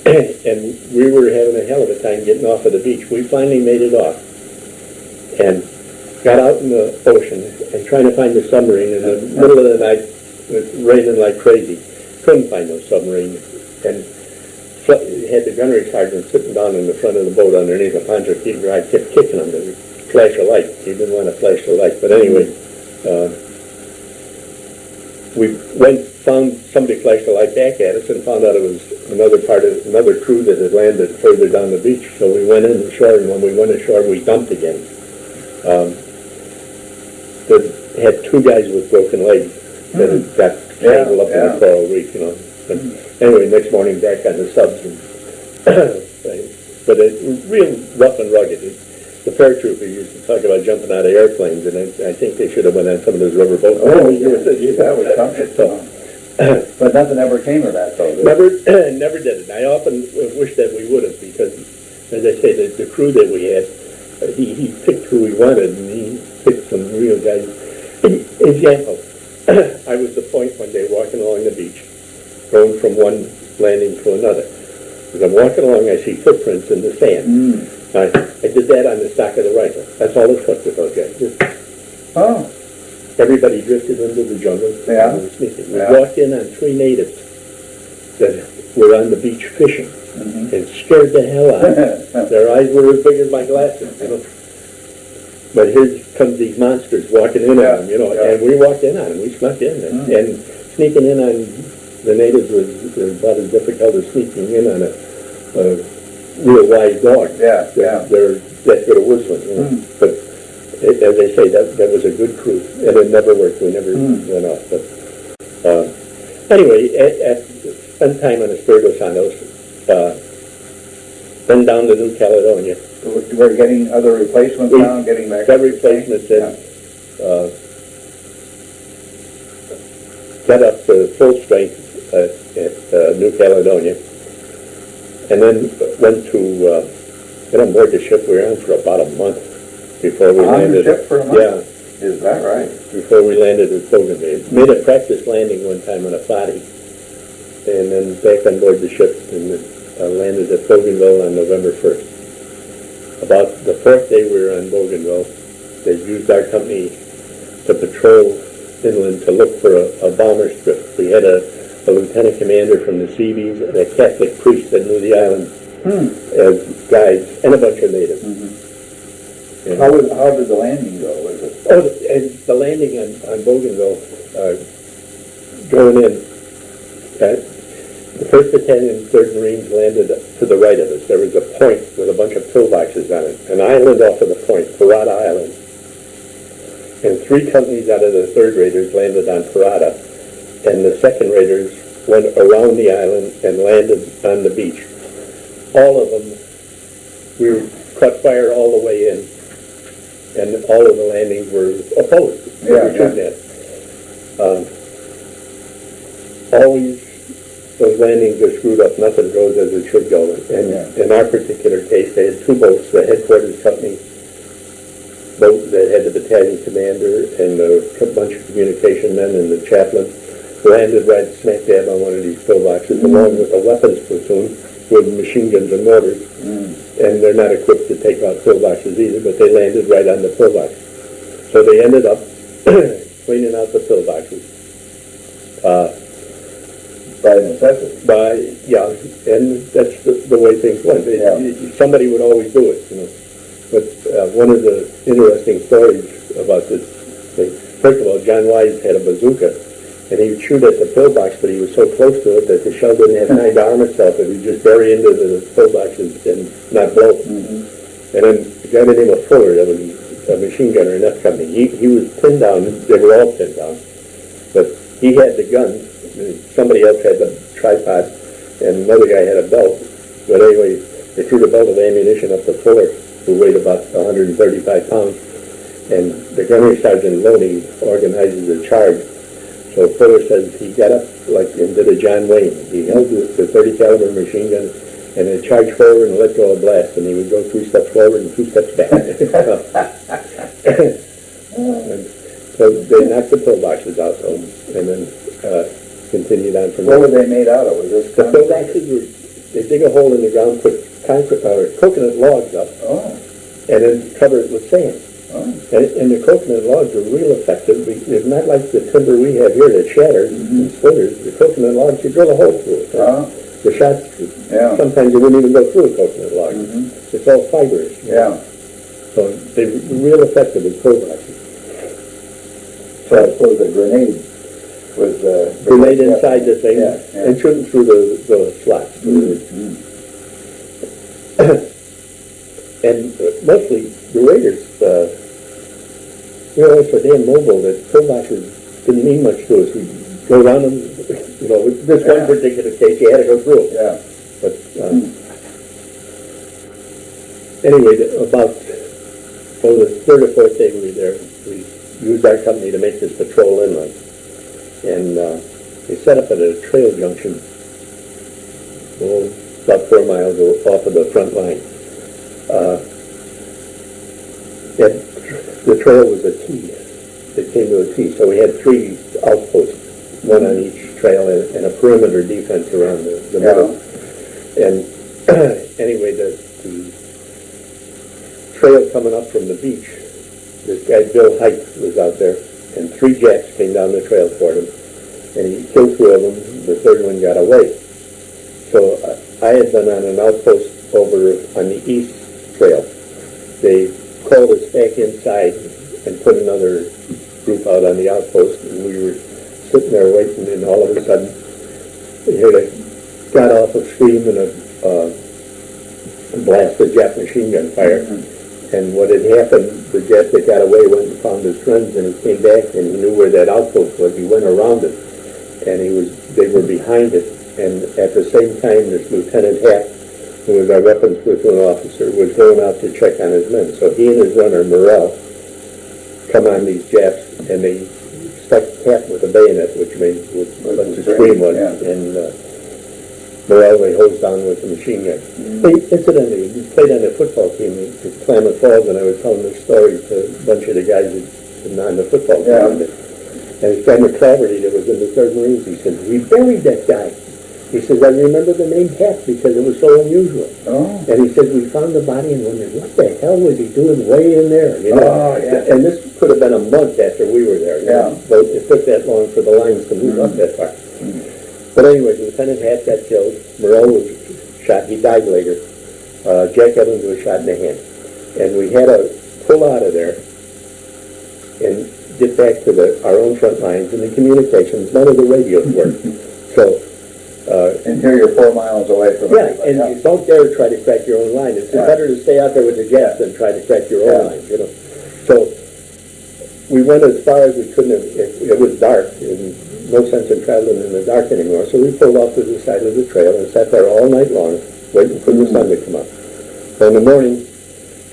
And we were having a hell of a time getting off of the beach. We finally made it off and got out in the ocean and trying to find the submarine in the middle of the night. It was raining like crazy. Couldn't find no submarine. And had the gunnery sergeant sitting down in the front of the boat underneath a poncho keeper. I kept kicking him to flash a light. He didn't want to flash the light. But anyway, we found somebody flashed a light back at us and found out it was another crew that had landed further down the beach. So we went in ashore, and when we went ashore, we dumped again. They had 2 guys with broken legs that had got tangled up in the coral reef, you know. But anyway, next morning back on the subs, and but it was real rough and rugged. The paratrooper used to talk about jumping out of airplanes, and I think they should have went on some of those rubber boats. Oh, geez, that was something. But nothing ever came of that, though. Never did it. I often wish that we would have, because, as I say, the crew that we had, he picked who he wanted, and he picked some real guys. Example, I was the point one day walking along the beach, going from one landing to another. As I'm walking along, I see footprints in the sand. I did that on the stock of the rifle. That's all it took with those guys. Everybody drifted into the jungle. Yeah. We walked in on 3 natives that were on the beach fishing, and scared the hell out of them. Their eyes were as big as my glasses, you know. But here comes these monsters walking in on them, you know, and we walked in on them. We snuck in, and sneaking in on the natives was about as difficult as sneaking in on a real wise dog. Yeah. They're that good at whistling, you know. But as I say, that was a good crew, and it never worked. We never went off. But anyway, spent time on Espiritu Santos, then down to New Caledonia. We're getting other replacements now, getting back. Got replacements in. Got up to full strength at New Caledonia, and then went to get on board the ship. We were on for about a month before we landed. On the ship for a month? Yeah. Is that right? Before we landed at Bougainville. Made a practice landing one time on a flatty, and then back on board the ship, and landed at Bougainville on November 1st. About the 4th day we were on Bougainville, they used our company to patrol inland to look for a bomber strip. We had a lieutenant commander from the Seabees and a Catholic priest that knew the island as guides, and a bunch of natives. How did the landing go? Was it? And the landing on Bougainville, going in, the 1st Battalion, 3rd Marines landed to the right of us. There was a point with a bunch of pillboxes on it, an island off of the point, Parada Island. And 3 companies out of the 3rd Raiders landed on Parada, and the 2nd Raiders went around the island and landed on the beach. All of them, we caught fire all the way in, and all of the landings were opposed. Always, those landings are screwed up. Nothing goes as it should go. And in our particular case, they had 2 boats, the headquarters company boat that had the battalion commander and a bunch of communication men and the chaplain, landed right smack dab on one of these pillboxes, along with a weapons platoon with machine guns and mortars. And they're not equipped to take out pillboxes either, but they landed right on the pillbox. So they ended up cleaning out the pillboxes. By necessity. And that's the way things went. Somebody would always do it, you know. But one of the interesting stories about this thing, first of all, John Wise had a bazooka, and he would shoot at the pillbox, but he was so close to it that the shell didn't have time to arm itself. It would just bury into the pillboxes and not blow. And then a guy by the name of Fuller, that was a machine gunner in that company, he was pinned down. They were all pinned down. But he had the gun, and somebody else had the tripod, and another guy had a belt. But anyway, they threw the belt of ammunition up to Fuller, who weighed about 135 pounds. And the gunnery sergeant Loney organizes a charge. So Fuller says he got up and did a John Wayne. He held the 30 caliber machine gun and then charged forward and let go of blast. And he would go 3 steps forward and 2 steps back. And so they knocked the pillboxes out, and then continued on from there. What were they made out of? Was this The pillboxes were, they dig a hole in the ground, put coconut logs up, and then cover it with sand. And the coconut logs are real effective. It's not like the timber we have here that shatters and splinters. The coconut logs, you drill a hole through it. The shots, sometimes you wouldn't even go through a coconut log. It's all fibrous. So they're real effective as pillboxes. So I suppose the grenade was... Grenade inside the thing and shooting through the slots. And mostly the raiders, we were always so damn mobile that pillboxes didn't mean much to us. We'd go around them, with this one particular case, you had to go through it. But anyway, about the third or fourth day we were there, we used our company to make this patrol inland. And they set up at a trail junction, about 4 miles off of the front line. The trail was a T. It came to a T. So we had 3 outposts, one on each trail, and a perimeter defense around the middle. And anyway, the trail coming up from the beach, this guy Bill Height was out there, and 3 Japs came down the trail for him, and he killed 2 of them. The third one got away. So I had been on an outpost over on the east trail. They called us back inside and put another group out on the outpost, and we were sitting there waiting, and all of a sudden we heard a god-awful scream and a blast of Jap machine gun fire. And what had happened, the Jap that got away went and found his friends, and he came back and he knew where that outpost was. He went around it, and they were behind it. And at the same time, this Lieutenant Hack, who was our weapons platoon officer, was going out to check on his men. So he and his runner, Morrell, come on these Japs, and they stuck Hack with a bayonet, which made what the scream was. And Morrell, they hosed down with the machine gun. Incidentally, he played on the football team at Klamath Falls, and I was telling this story to a bunch of the guys that were on the football team. And his friend McClaverty, that was in the 3rd Marines, he said, "We buried that guy." He says, "I remember the name Hack because it was so unusual." And he says, "We found the body and wondered, what the hell was he doing way in there?" And this could have been a month after we were there. But it took that long for the lines to move up that far. But anyway, Lieutenant Hack got killed. Morrell was shot. He died later. Jack Evans was shot in the hand. And we had to pull out of there and get back to our own front lines and the communications. None of the radios worked. So and here you're 4 miles away from everybody. And you don't dare try to crack your own line. It's better to stay out there with the Japs than try to crack your own line, So we went as far as we couldn't. It was dark, and no sense in traveling in the dark anymore. So we pulled off to the side of the trail and sat there all night long, waiting for the sun to come up. So in the morning,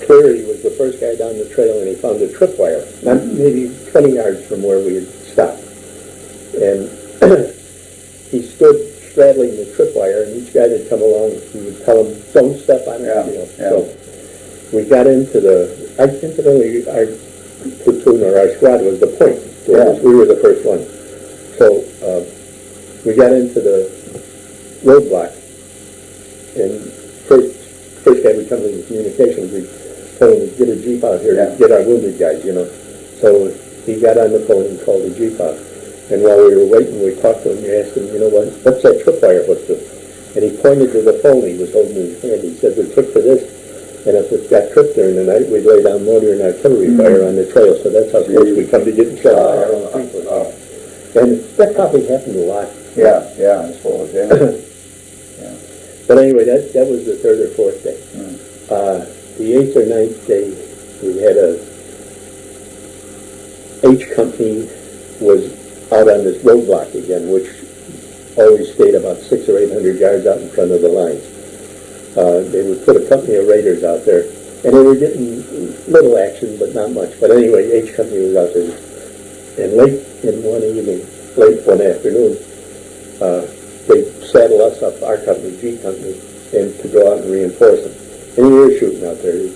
Cleary was the first guy down the trail, and he found a tripwire, not maybe 20 yards from where we had stopped. And he stood straddling the tripwire, and each guy that come along, he would tell him, "Don't step on it." So we got into our platoon or our squad was the point. We were the first one. So we got into the roadblock, and first guy we come to the communications, we told him to get a Jeep out here to get our wounded guys, So he got on the phone and called the Jeep out. And while we were waiting, we talked to him. We asked him, what's that tripwire hooked to? And he pointed to the phone he was holding in his hand. He said, "It's hooked to this And if it got tripped during the night, we'd lay down mortar and artillery fire on the trail. So that's how close we come to getting shot by our own people. And that probably happened a lot. Yeah, I suppose, yeah. But anyway, that was the third or fourth day. The eighth or ninth day, we had H Company was out on this roadblock again, which always stayed about 600 or 800 yards out in front of the lines. They would put a company of raiders out there, and they were getting little action, but not much. But anyway, H Company was out there. And late in one evening, late one afternoon, they saddled us up, our company, G Company, and to go out and reinforce them. And we were shooting out there,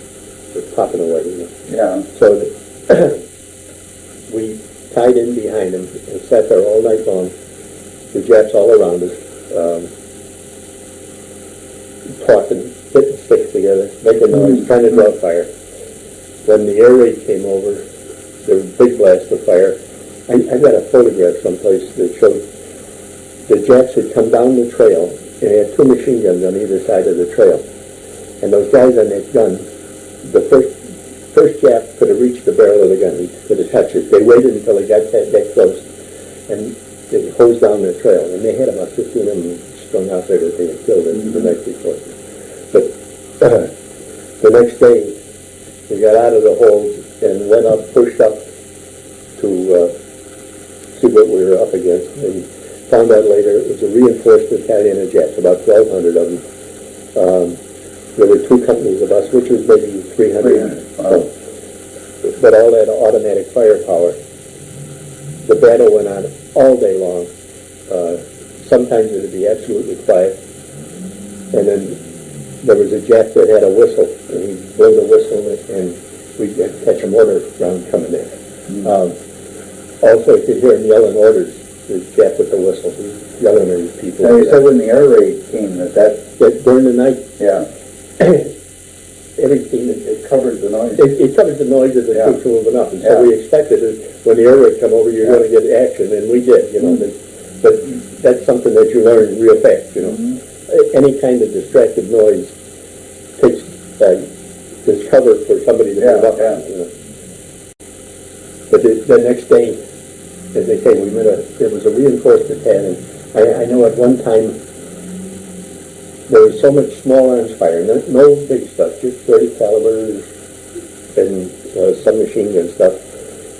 just popping away, you know. Yeah. So we tied in behind them and sat there all night long. The Japs all around us, talking, hitting sticks together, making noise, trying to draw fire. When the air raid came over, there was a big blast of fire. I got a photograph someplace that showed the Japs had come down the trail and they had two machine guns on either side of the trail. And those guys on that gun, the first Jap could have reached the barrel of the gun. He could have touched it. They waited until they got that close, and they hosed down the trail. And they had about 15 of them strung out there that they had killed the night before. But the next day, we got out of the holes and went up, pushed up to see what we were up against. And found out later it was a reinforced battalion of Japs, about 1,200 of them. There were two companies of us, which was maybe 300. But all that automatic firepower. The battle went on all day long. Sometimes it would be absolutely quiet. And then there was a Jap that had a whistle, and he'd blow the whistle, and we'd catch a mortar round coming in. Also, you could hear him yelling orders, the Jap with the whistle, yelling at his people. And you said when the air raid came, that during the night, everything, it covered the noise. It covers the noise of the troops moving up, and so we expected it when the air raid come over, you're going to get action, and we did, you know. But that's something that you learn real fast, you know. Any kind of distracted noise takes is cover for somebody to move up on, you know. But the next day, as they say, there was a reinforced battalion. I know at one time there was so much small arms fire, no big stuff, just 30 calibers and some machine gun stuff,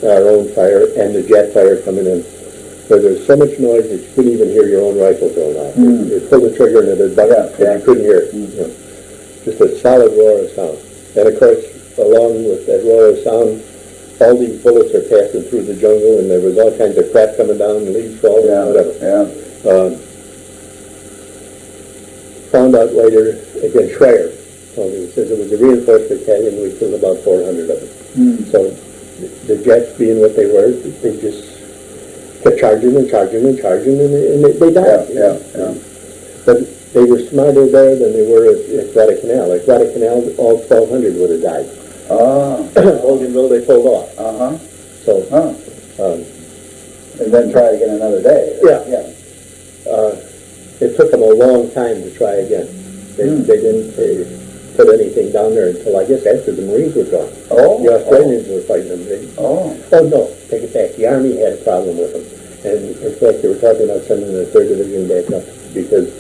our own fire, and the jet fire coming in. So there was so much noise that you couldn't even hear your own rifle going off. You pulled the trigger and it would bug up, and you couldn't hear it. You know, just a solid roar of sound. And of course, along with that roar of sound, all these bullets are passing through the jungle, and there was all kinds of crap coming down, leaves falling, whatever. Found out later, again, Schreier told me, he says it was a reinforced battalion, we killed about 400 of them. So the Jets, being what they were, they just kept charging and charging and charging, and they died. But they were smarter there than they were at Guadalcanal. At Guadalcanal, all 1,200 would have died. Hoganville, they pulled off. So, and then try again another day. It took them a long time to try again. They didn't put anything down there until, I guess, after the Marines were gone. The Australians were fighting them. No, take it back. The Army had a problem with them. And in fact, they were talking about sending the 3rd Division back up because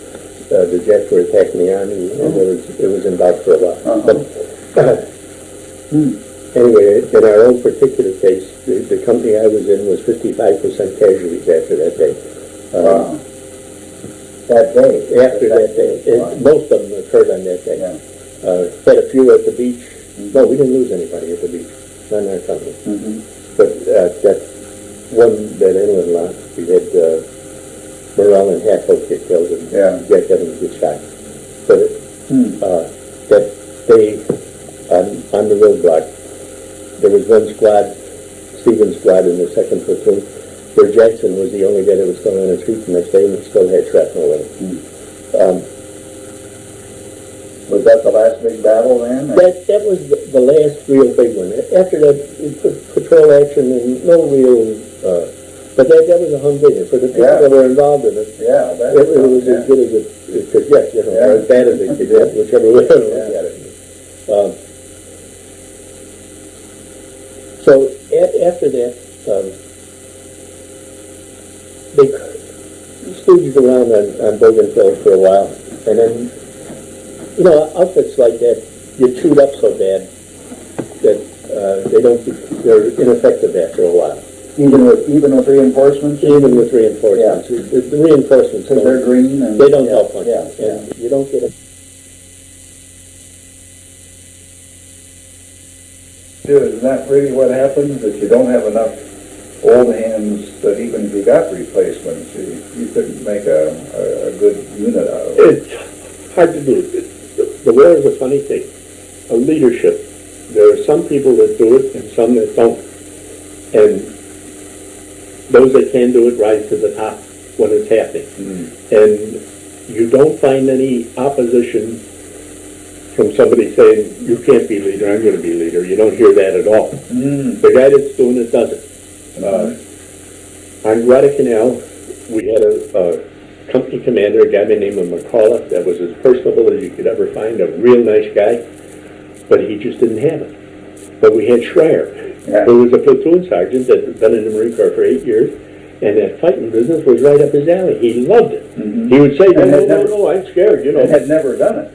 the Jets were attacking the Army, and it was in doubt for a while. Anyway, in our own particular case, the company I was in was 55% casualties after that day. After that day. Most of them occurred on that day. Had a few at the beach. No, we didn't lose anybody at the beach. Not in our company. But that that inland lot, we had Morrell and Hatfield get killed, and Jack Evans get shot. But that day on the roadblock, there was one squad, Stevens' squad in the 2nd platoon, where Jackson was the only guy that was still on his feet the next day, and he still had shrapnel in it. Was that the last big battle then? That was the last real big one. After that, patrol action and no real, but that was a humdinger. For the people that were involved in it, it was as good as it could get, or as bad as it could get, whichever way you look at it. So after that, they stooged around on Bougainville for a while, and then, you know, outfits like that get chewed up so bad that they're ineffective after a while. Even with reinforcements? Even with reinforcements. Yeah. The reinforcements, Because they're green and... they don't help much. Yeah, And you don't get a... Isn't that really what happens, that you don't have enough old hands that even if you got replacements, you couldn't make a good unit out of it? It's hard to do. The war is a funny thing. A leadership, there are some people that do it and some that don't. And those that can do it rise to the top when it's happening. And you don't find any opposition from somebody saying, you can't be leader, I'm going to be leader. You don't hear that at all. The guy that's doing it does it. On Guadalcanal, we had a company commander, a guy by the name of McCullough, that was as personable as you could ever find, a real nice guy, but he just didn't have it. But we had Schreier, who was a platoon sergeant that had been in the Marine Corps for 8 years, and that fighting business was right up his alley. He loved it. He would say, no, I'm scared, you know. And had never done it.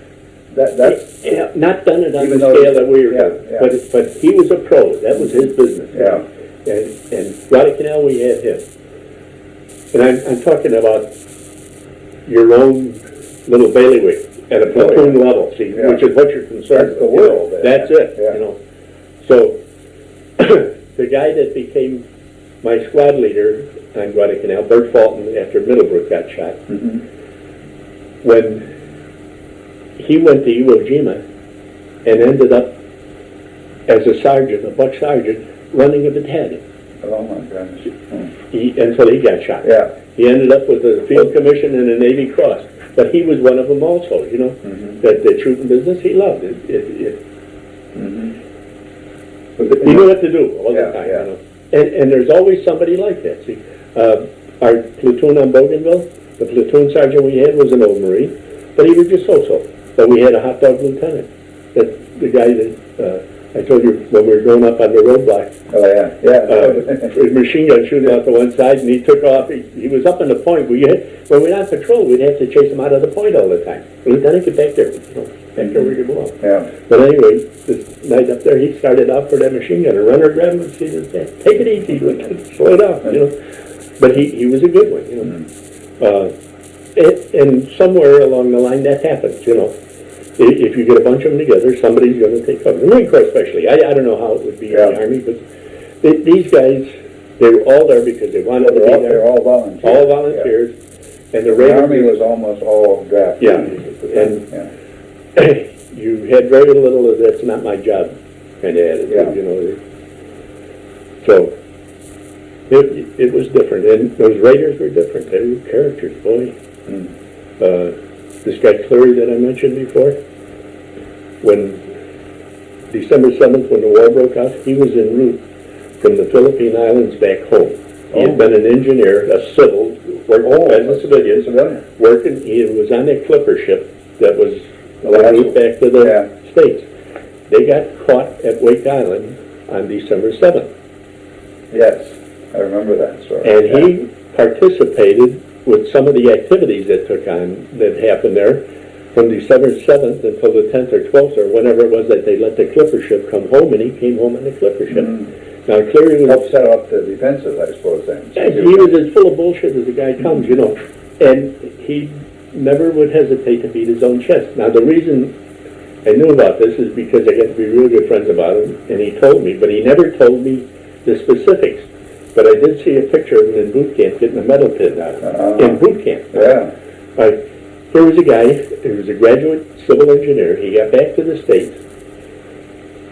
That's not done it on the even though- scale that we were doing, yeah. but he was a pro. That was his business. Yeah. And Guadalcanal, we had him. And I'm talking about your own little bailiwick at a platoon level, see, which is what you're concerned That's the with. world. That's it, you know. So the guy that became my squad leader on Guadalcanal, Bert Fulton, after Middlebrook got shot, when he went to Iwo Jima and ended up as a sergeant, a buck sergeant, running a battalion. Oh my gosh. Until he got shot. Yeah. He ended up with a field commission and a Navy Cross. But he was one of them also, you know, that the shooting business, he loved it. He knew what to do all the time, you know. And there's always somebody like that. See, our platoon on Bougainville, the platoon sergeant we had was an old Marine, but he was just so-so. But we had a hot dog lieutenant, the guy that I told you when we were going up on the roadblock. Oh yeah. His machine gun shooting out to one side, and he took off. He was up on the point. When we were on patrol, we'd have to chase him out of the point all the time. Lieutenant, get back there, you know, back there where you belong. Yeah. But anyway, this night up there, he started out for that machine gun. A runner grabbed him and said, "Take it easy, slow down," you know. But he was a good one, you know. And somewhere along the line, that happens, you know. If you get a bunch of them together, somebody's going to take over. The Marine Corps especially. I don't know how it would be in the Army, but these guys, they were all there because they wanted to be there. They're all volunteers. All volunteers. Yeah. And the Army was almost all drafted. Yeah. And you had very little of that's not my job kind of attitude, you know. So it was different. And those Raiders were different. They were characters, boy. This guy Cleary that I mentioned before, when December 7th, when the war broke out, he was en route from the Philippine Islands back home. He had been an engineer, a civil, worked as a civilian, working. He was on that clipper ship that was en route back to the States. They got caught at Wake Island on December 7th. Yes, I remember that story. And he participated with some of the activities that happened there from December 7th until the 10th or 12th or whenever it was that they let the clipper ship come home, and he came home on the clipper ship. Now, Cleary was... Helped set up the defenses, I suppose, then. He was as full of bullshit as the guy comes, you know. And he never would hesitate to beat his own chest. Now, the reason I knew about this is because I got to be real good friends about him, and he told me, but he never told me the specifics. But I did see a picture of him in boot camp getting a medal pinned on him. In boot camp. Yeah. Here was a guy who was a graduate civil engineer. He got back to the States.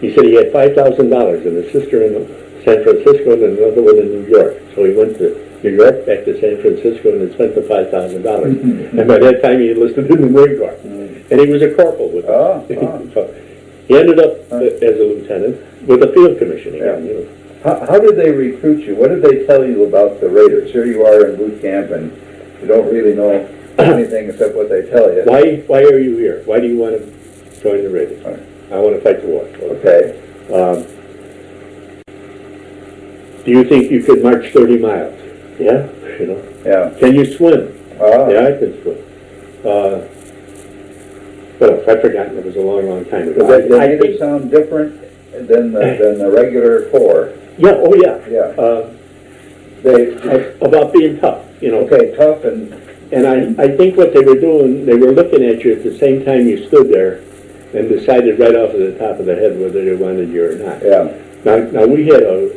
He said he had $5,000 and a sister in San Francisco and another one in New York. So he went to New York, back to San Francisco, and spent the $5,000. And by that time he enlisted in the Marine Corps. And he was a corporal with them. So he ended up as a lieutenant with a field commission again, you know. How did they recruit you? What did they tell you about the Raiders? Here you are in boot camp, and you don't really know anything except what they tell you. Why are you here? Why do you want to join the Raiders? I want to fight the war. Okay. Do you think you could march 30 miles? Yeah, you know. Yeah. Can you swim? Ah. Yeah, I can swim. But I've forgotten. It was a long, long time ago. They made it sound different than the regular Corps. Yeah, oh yeah. Yeah. They about being tough, you know. Okay, tough and I think what they were doing, they were looking at you at the same time you stood there and decided right off of the top of the head whether they wanted you or not. yeah. Now we had a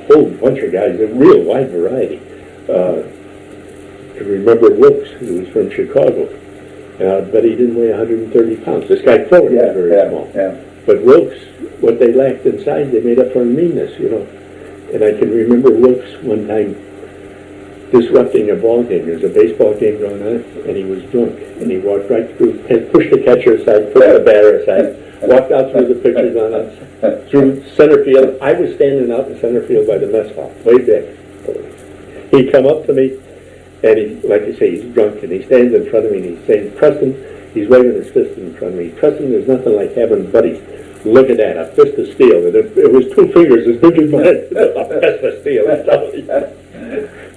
whole bunch of guys, a real wide variety. I remember Wilkes, who was from Chicago. But he didn't weigh 130 pounds. This guy Fuller was very small. Yeah. But Wilkes, what they lacked in size, they made up for in meanness, you know. And I can remember Wilkes one time disrupting a ball game. There was a baseball game going on, and he was drunk. And he walked right through, and pushed the catcher aside, pushed the batter aside, walked out through the pitchers on us, through center field. I was standing out in center field by the mess hall, way back. He come up to me, and he, like you say, he's drunk, and he stands in front of me, and he's saying, Preston, he's waving his fist in front of me. Preston, there's nothing like having buddies. Look at that, a fist of steel. And it was 2 fingers as big as mine. A fist of steel.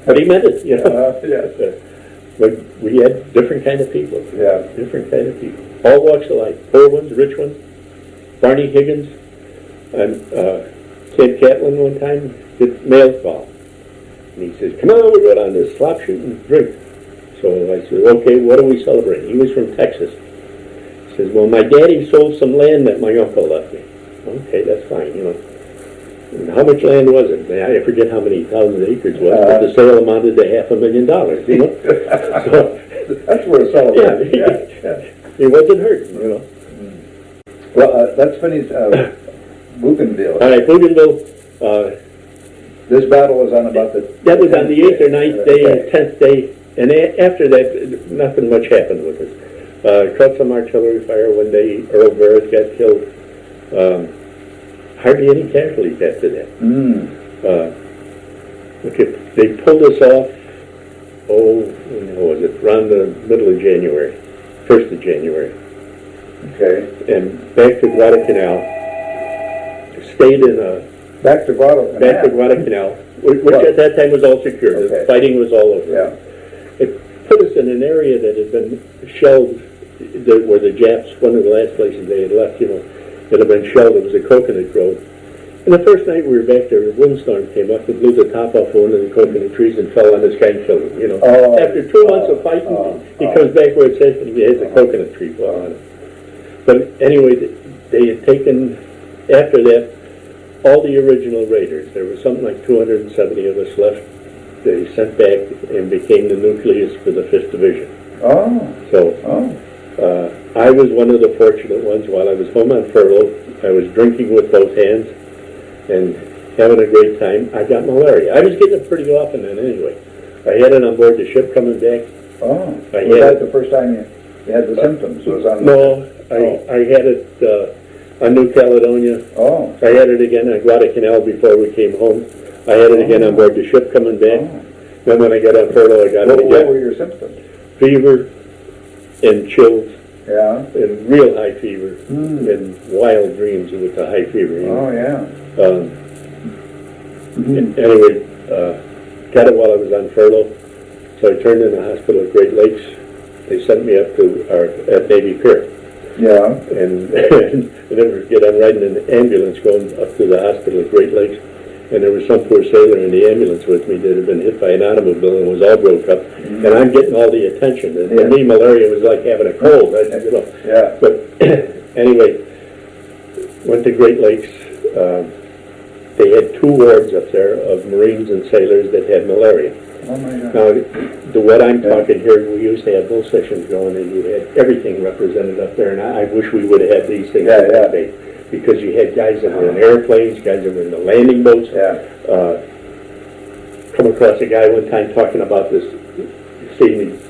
But he meant it, you know. But we had different kind of people. Yeah. Different kind of people. All walks of life. Poor ones, rich ones. Barney Higgins and Ted Catlin one time did mail call. And he says, come on, we'll go down to slop shoot and drink. So I said, okay, what are we celebrating? He was from Texas. He says, well, my daddy sold some land that my uncle left me. Okay, that's fine, you know. And how much land was it? I forget how many thousand acres was, but the sale amounted to $500,000, you know. So, that's worth celebrating. Yeah. He wasn't hurt, you know. Well, let's finish Bougainville. All right, Bougainville. This battle was on about the... That was on the 8th or 9th day, Okay. 10th day, and after that, nothing much happened with us. Caught some artillery fire one day. Earl Barrett got killed. Hardly any casualties after that. Okay, they pulled us off, when was it? Around the middle of January, 1st of January. Okay. And back to Guadalcanal. Stayed in a... Back to Guadalcanal. Back to Guadalcanal, which at that time was all secure. Okay. The fighting was all over. Yeah. It put us in an area that had been shelled, where the Japs, one of the last places they had left, you know, that had been shelled. It was a coconut grove. And the first night we were back there, a windstorm came up and blew the top off one of the coconut trees and fell on this guy and killed him, you know. After 2 months of fighting, he comes back where it says he has a coconut tree fall on him. But anyway, they had taken, after that, all the original raiders. There was something like 270 of us left. They sent back and became the nucleus for the 5th Division. I was one of the fortunate ones. While I was home on furlough, I was drinking with both hands and having a great time. I got malaria. I was getting it pretty often then anyway. I had it on board the ship coming back. Was that the first time you had the symptoms? I had it on New Caledonia. I had it again on Guadalcanal before we came home. I had it again on board the ship coming back. Then when I got on furlough, I got it again. What were your symptoms? Fever and chills. Yeah. And real high fever. And wild dreams with the high fever. You know? Anyway, got it while I was on furlough. So I turned in the hospital at Great Lakes. They sent me up to at Navy Pier. Yeah. And then get on riding an ambulance going up to the hospital at Great Lakes. And there was some poor sailor in the ambulance with me that had been hit by an automobile and was all broke up. And I'm getting all the attention. And for me, malaria was like having a cold. You know. Yeah. But anyway, went to Great Lakes. They had 2 wards up there of Marines and sailors that had malaria. Oh my God. Now, what I'm talking here, we used to have those sessions going, and you had everything represented up there. And I wish we would have had these things that day, because you had guys that were in airplanes, guys that were in the landing boats. Come across a guy one time talking about this, seeing these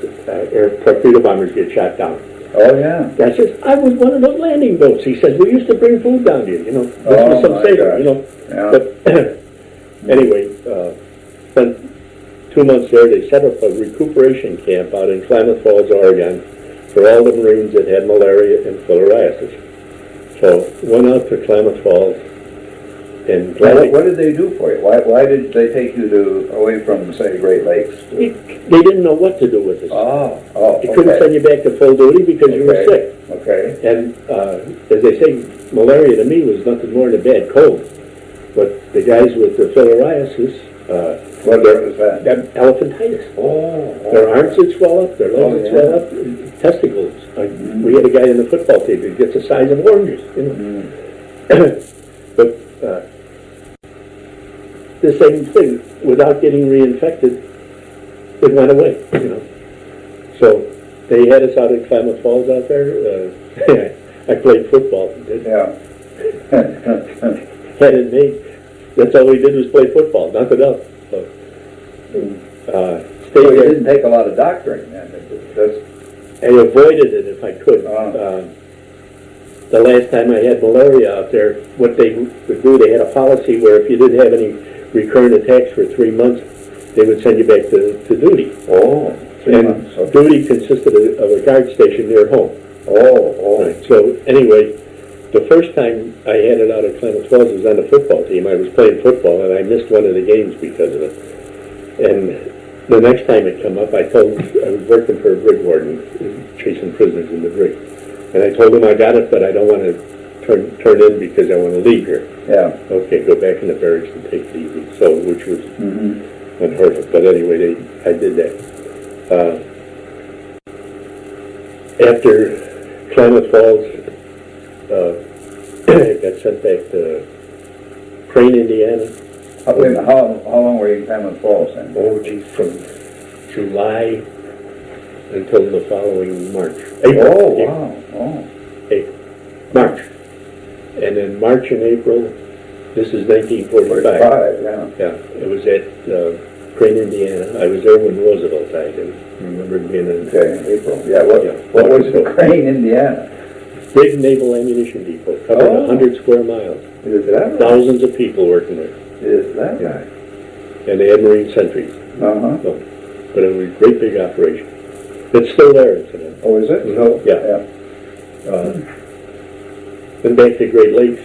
torpedo bombers get shot down. Oh yeah. I says, I was one of those landing boats. He says, we used to bring food down to you know. This was some sailor, you know. Yeah. But anyway, spent 2 months there. They set up a recuperation camp out in Klamath Falls, Oregon, for all the Marines that had malaria and filariasis. So went out to Klamath Falls, and Now, what did they do for you? Why did they take you away from, say, Great Lakes? they didn't know what to do with us. They couldn't okay. send you back to full duty because you were sick. Okay. And as they say, malaria to me was nothing more than a bad cold. But the guys with the filariasis, What was that? elephantitis. Oh. Their arms would swell up, their legs would swell up, testicles. We had a guy in the football team who gets the size of oranges, you know. But the same thing, without getting reinfected, it went away, you know. So they had us out at Klamath Falls out there. I played football. Yeah. Had it made. That's all we did was play football, nothing else. So, So you there. didn't take a lot of doctoring then? I avoided it if I could. The last time I had malaria out there, what they would do, they had a policy where if you didn't have any recurrent attacks for 3 months, they would send you back to duty. Oh, 3 And months. Okay. duty consisted of a guard station near home. Oh. Right. So anyway, the first time I had it out at Klamath Falls was on the football team. I was playing football and I missed one of the games because of it. And the next time it come up, I was working for a brig warden, chasing prisoners in the brig. And I told him I got it, but I don't want to turn in because I want to leave here. Yeah. Okay, go back in the barracks and take it easy. So, which was unheard of. But anyway, I did that. After Klamath Falls, got sent back to Crane, Indiana. Wait a minute, how long were you in Klamath Falls then? Oh, geez, from July until the following March. Oh, April. wow. Oh. April. March. And then March and April, this is 1945. 45, yeah. Yeah, it was at Crane, Indiana. I was there when Roosevelt died. I remember being in Okay, April. Yeah, what was So, Crane, Indiana? big naval ammunition depot, covered 100 square miles. Is that right? Thousands of people working there. Is that right? And they had Marine sentries. Uh-huh. So, but it was a great big operation. It's still there, incidentally. Oh, is it? Mhm. Yeah. Been back to Great Lakes.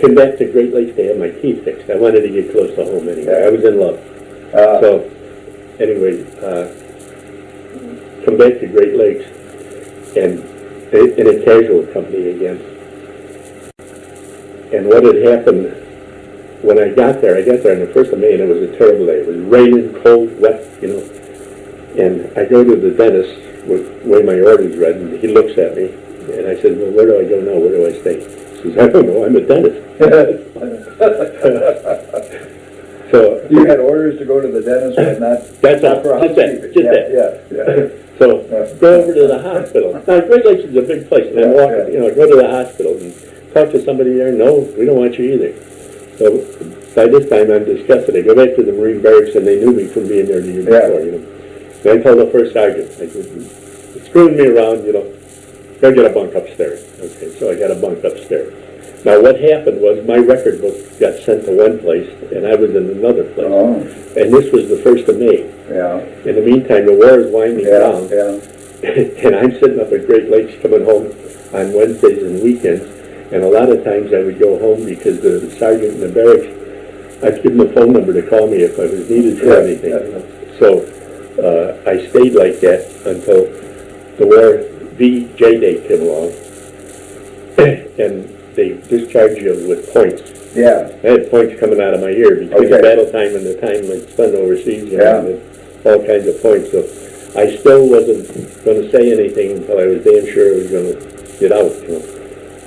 Came back to Great Lakes to have my teeth fixed. I wanted to get close to home anyway. I was in love. So, anyway, come back to Great Lakes and in a casual company again. And what had happened when I got there on the 1st of May, and it was a terrible day. It was raining, cold, wet, you know. And I go to the dentist with the way my orders read, and he looks at me, and I said, well, where do I go now? Where do I stay? He says, I don't know, I'm a dentist. So you had orders to go to the dentist, but not that's all, for just that. Yeah. So go over to the hospital. Now, Great Lakes is a big place, and I walk, go to the hospital and talk to somebody there. No, we don't want you either. So by this time, I'm disgusted. I go back to the Marine barracks, and they knew me from being there the year before, you know. And I told the first sergeant, I said, screwing me around, you know, go get a bunk upstairs. Okay, so I got a bunk upstairs. Now, what happened was my record book got sent to one place, and I was in another place. Oh. And this was the 1st of May. Yeah. In the meantime, the war is winding down. Yeah. And I'm sitting up at Great Lakes coming home on Wednesdays and weekends. And a lot of times I would go home because the sergeant in the barracks, I'd give him a phone number to call me if I was needed for anything. You know? So I stayed like that until the war VJ Day came along. And they discharged you with points. Yeah. I had points coming out of my ear between the battle time and the time I spent overseas. You know, and all kinds of points. So I still wasn't going to say anything until I was damn sure I was going to get out. You know.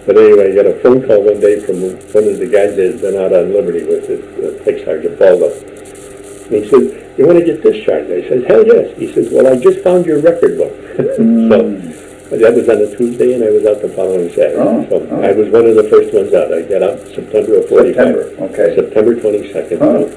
But anyway, I got a phone call one day from one of the guys that had been out on liberty with it, Tech Sergeant Baldo. And he said, you want to get discharged? I said, hell yes. He says, well, I just found your record book. So that was on a Tuesday, and I was out the following Saturday. I was one of the first ones out. I got out September of 45. September 22nd. So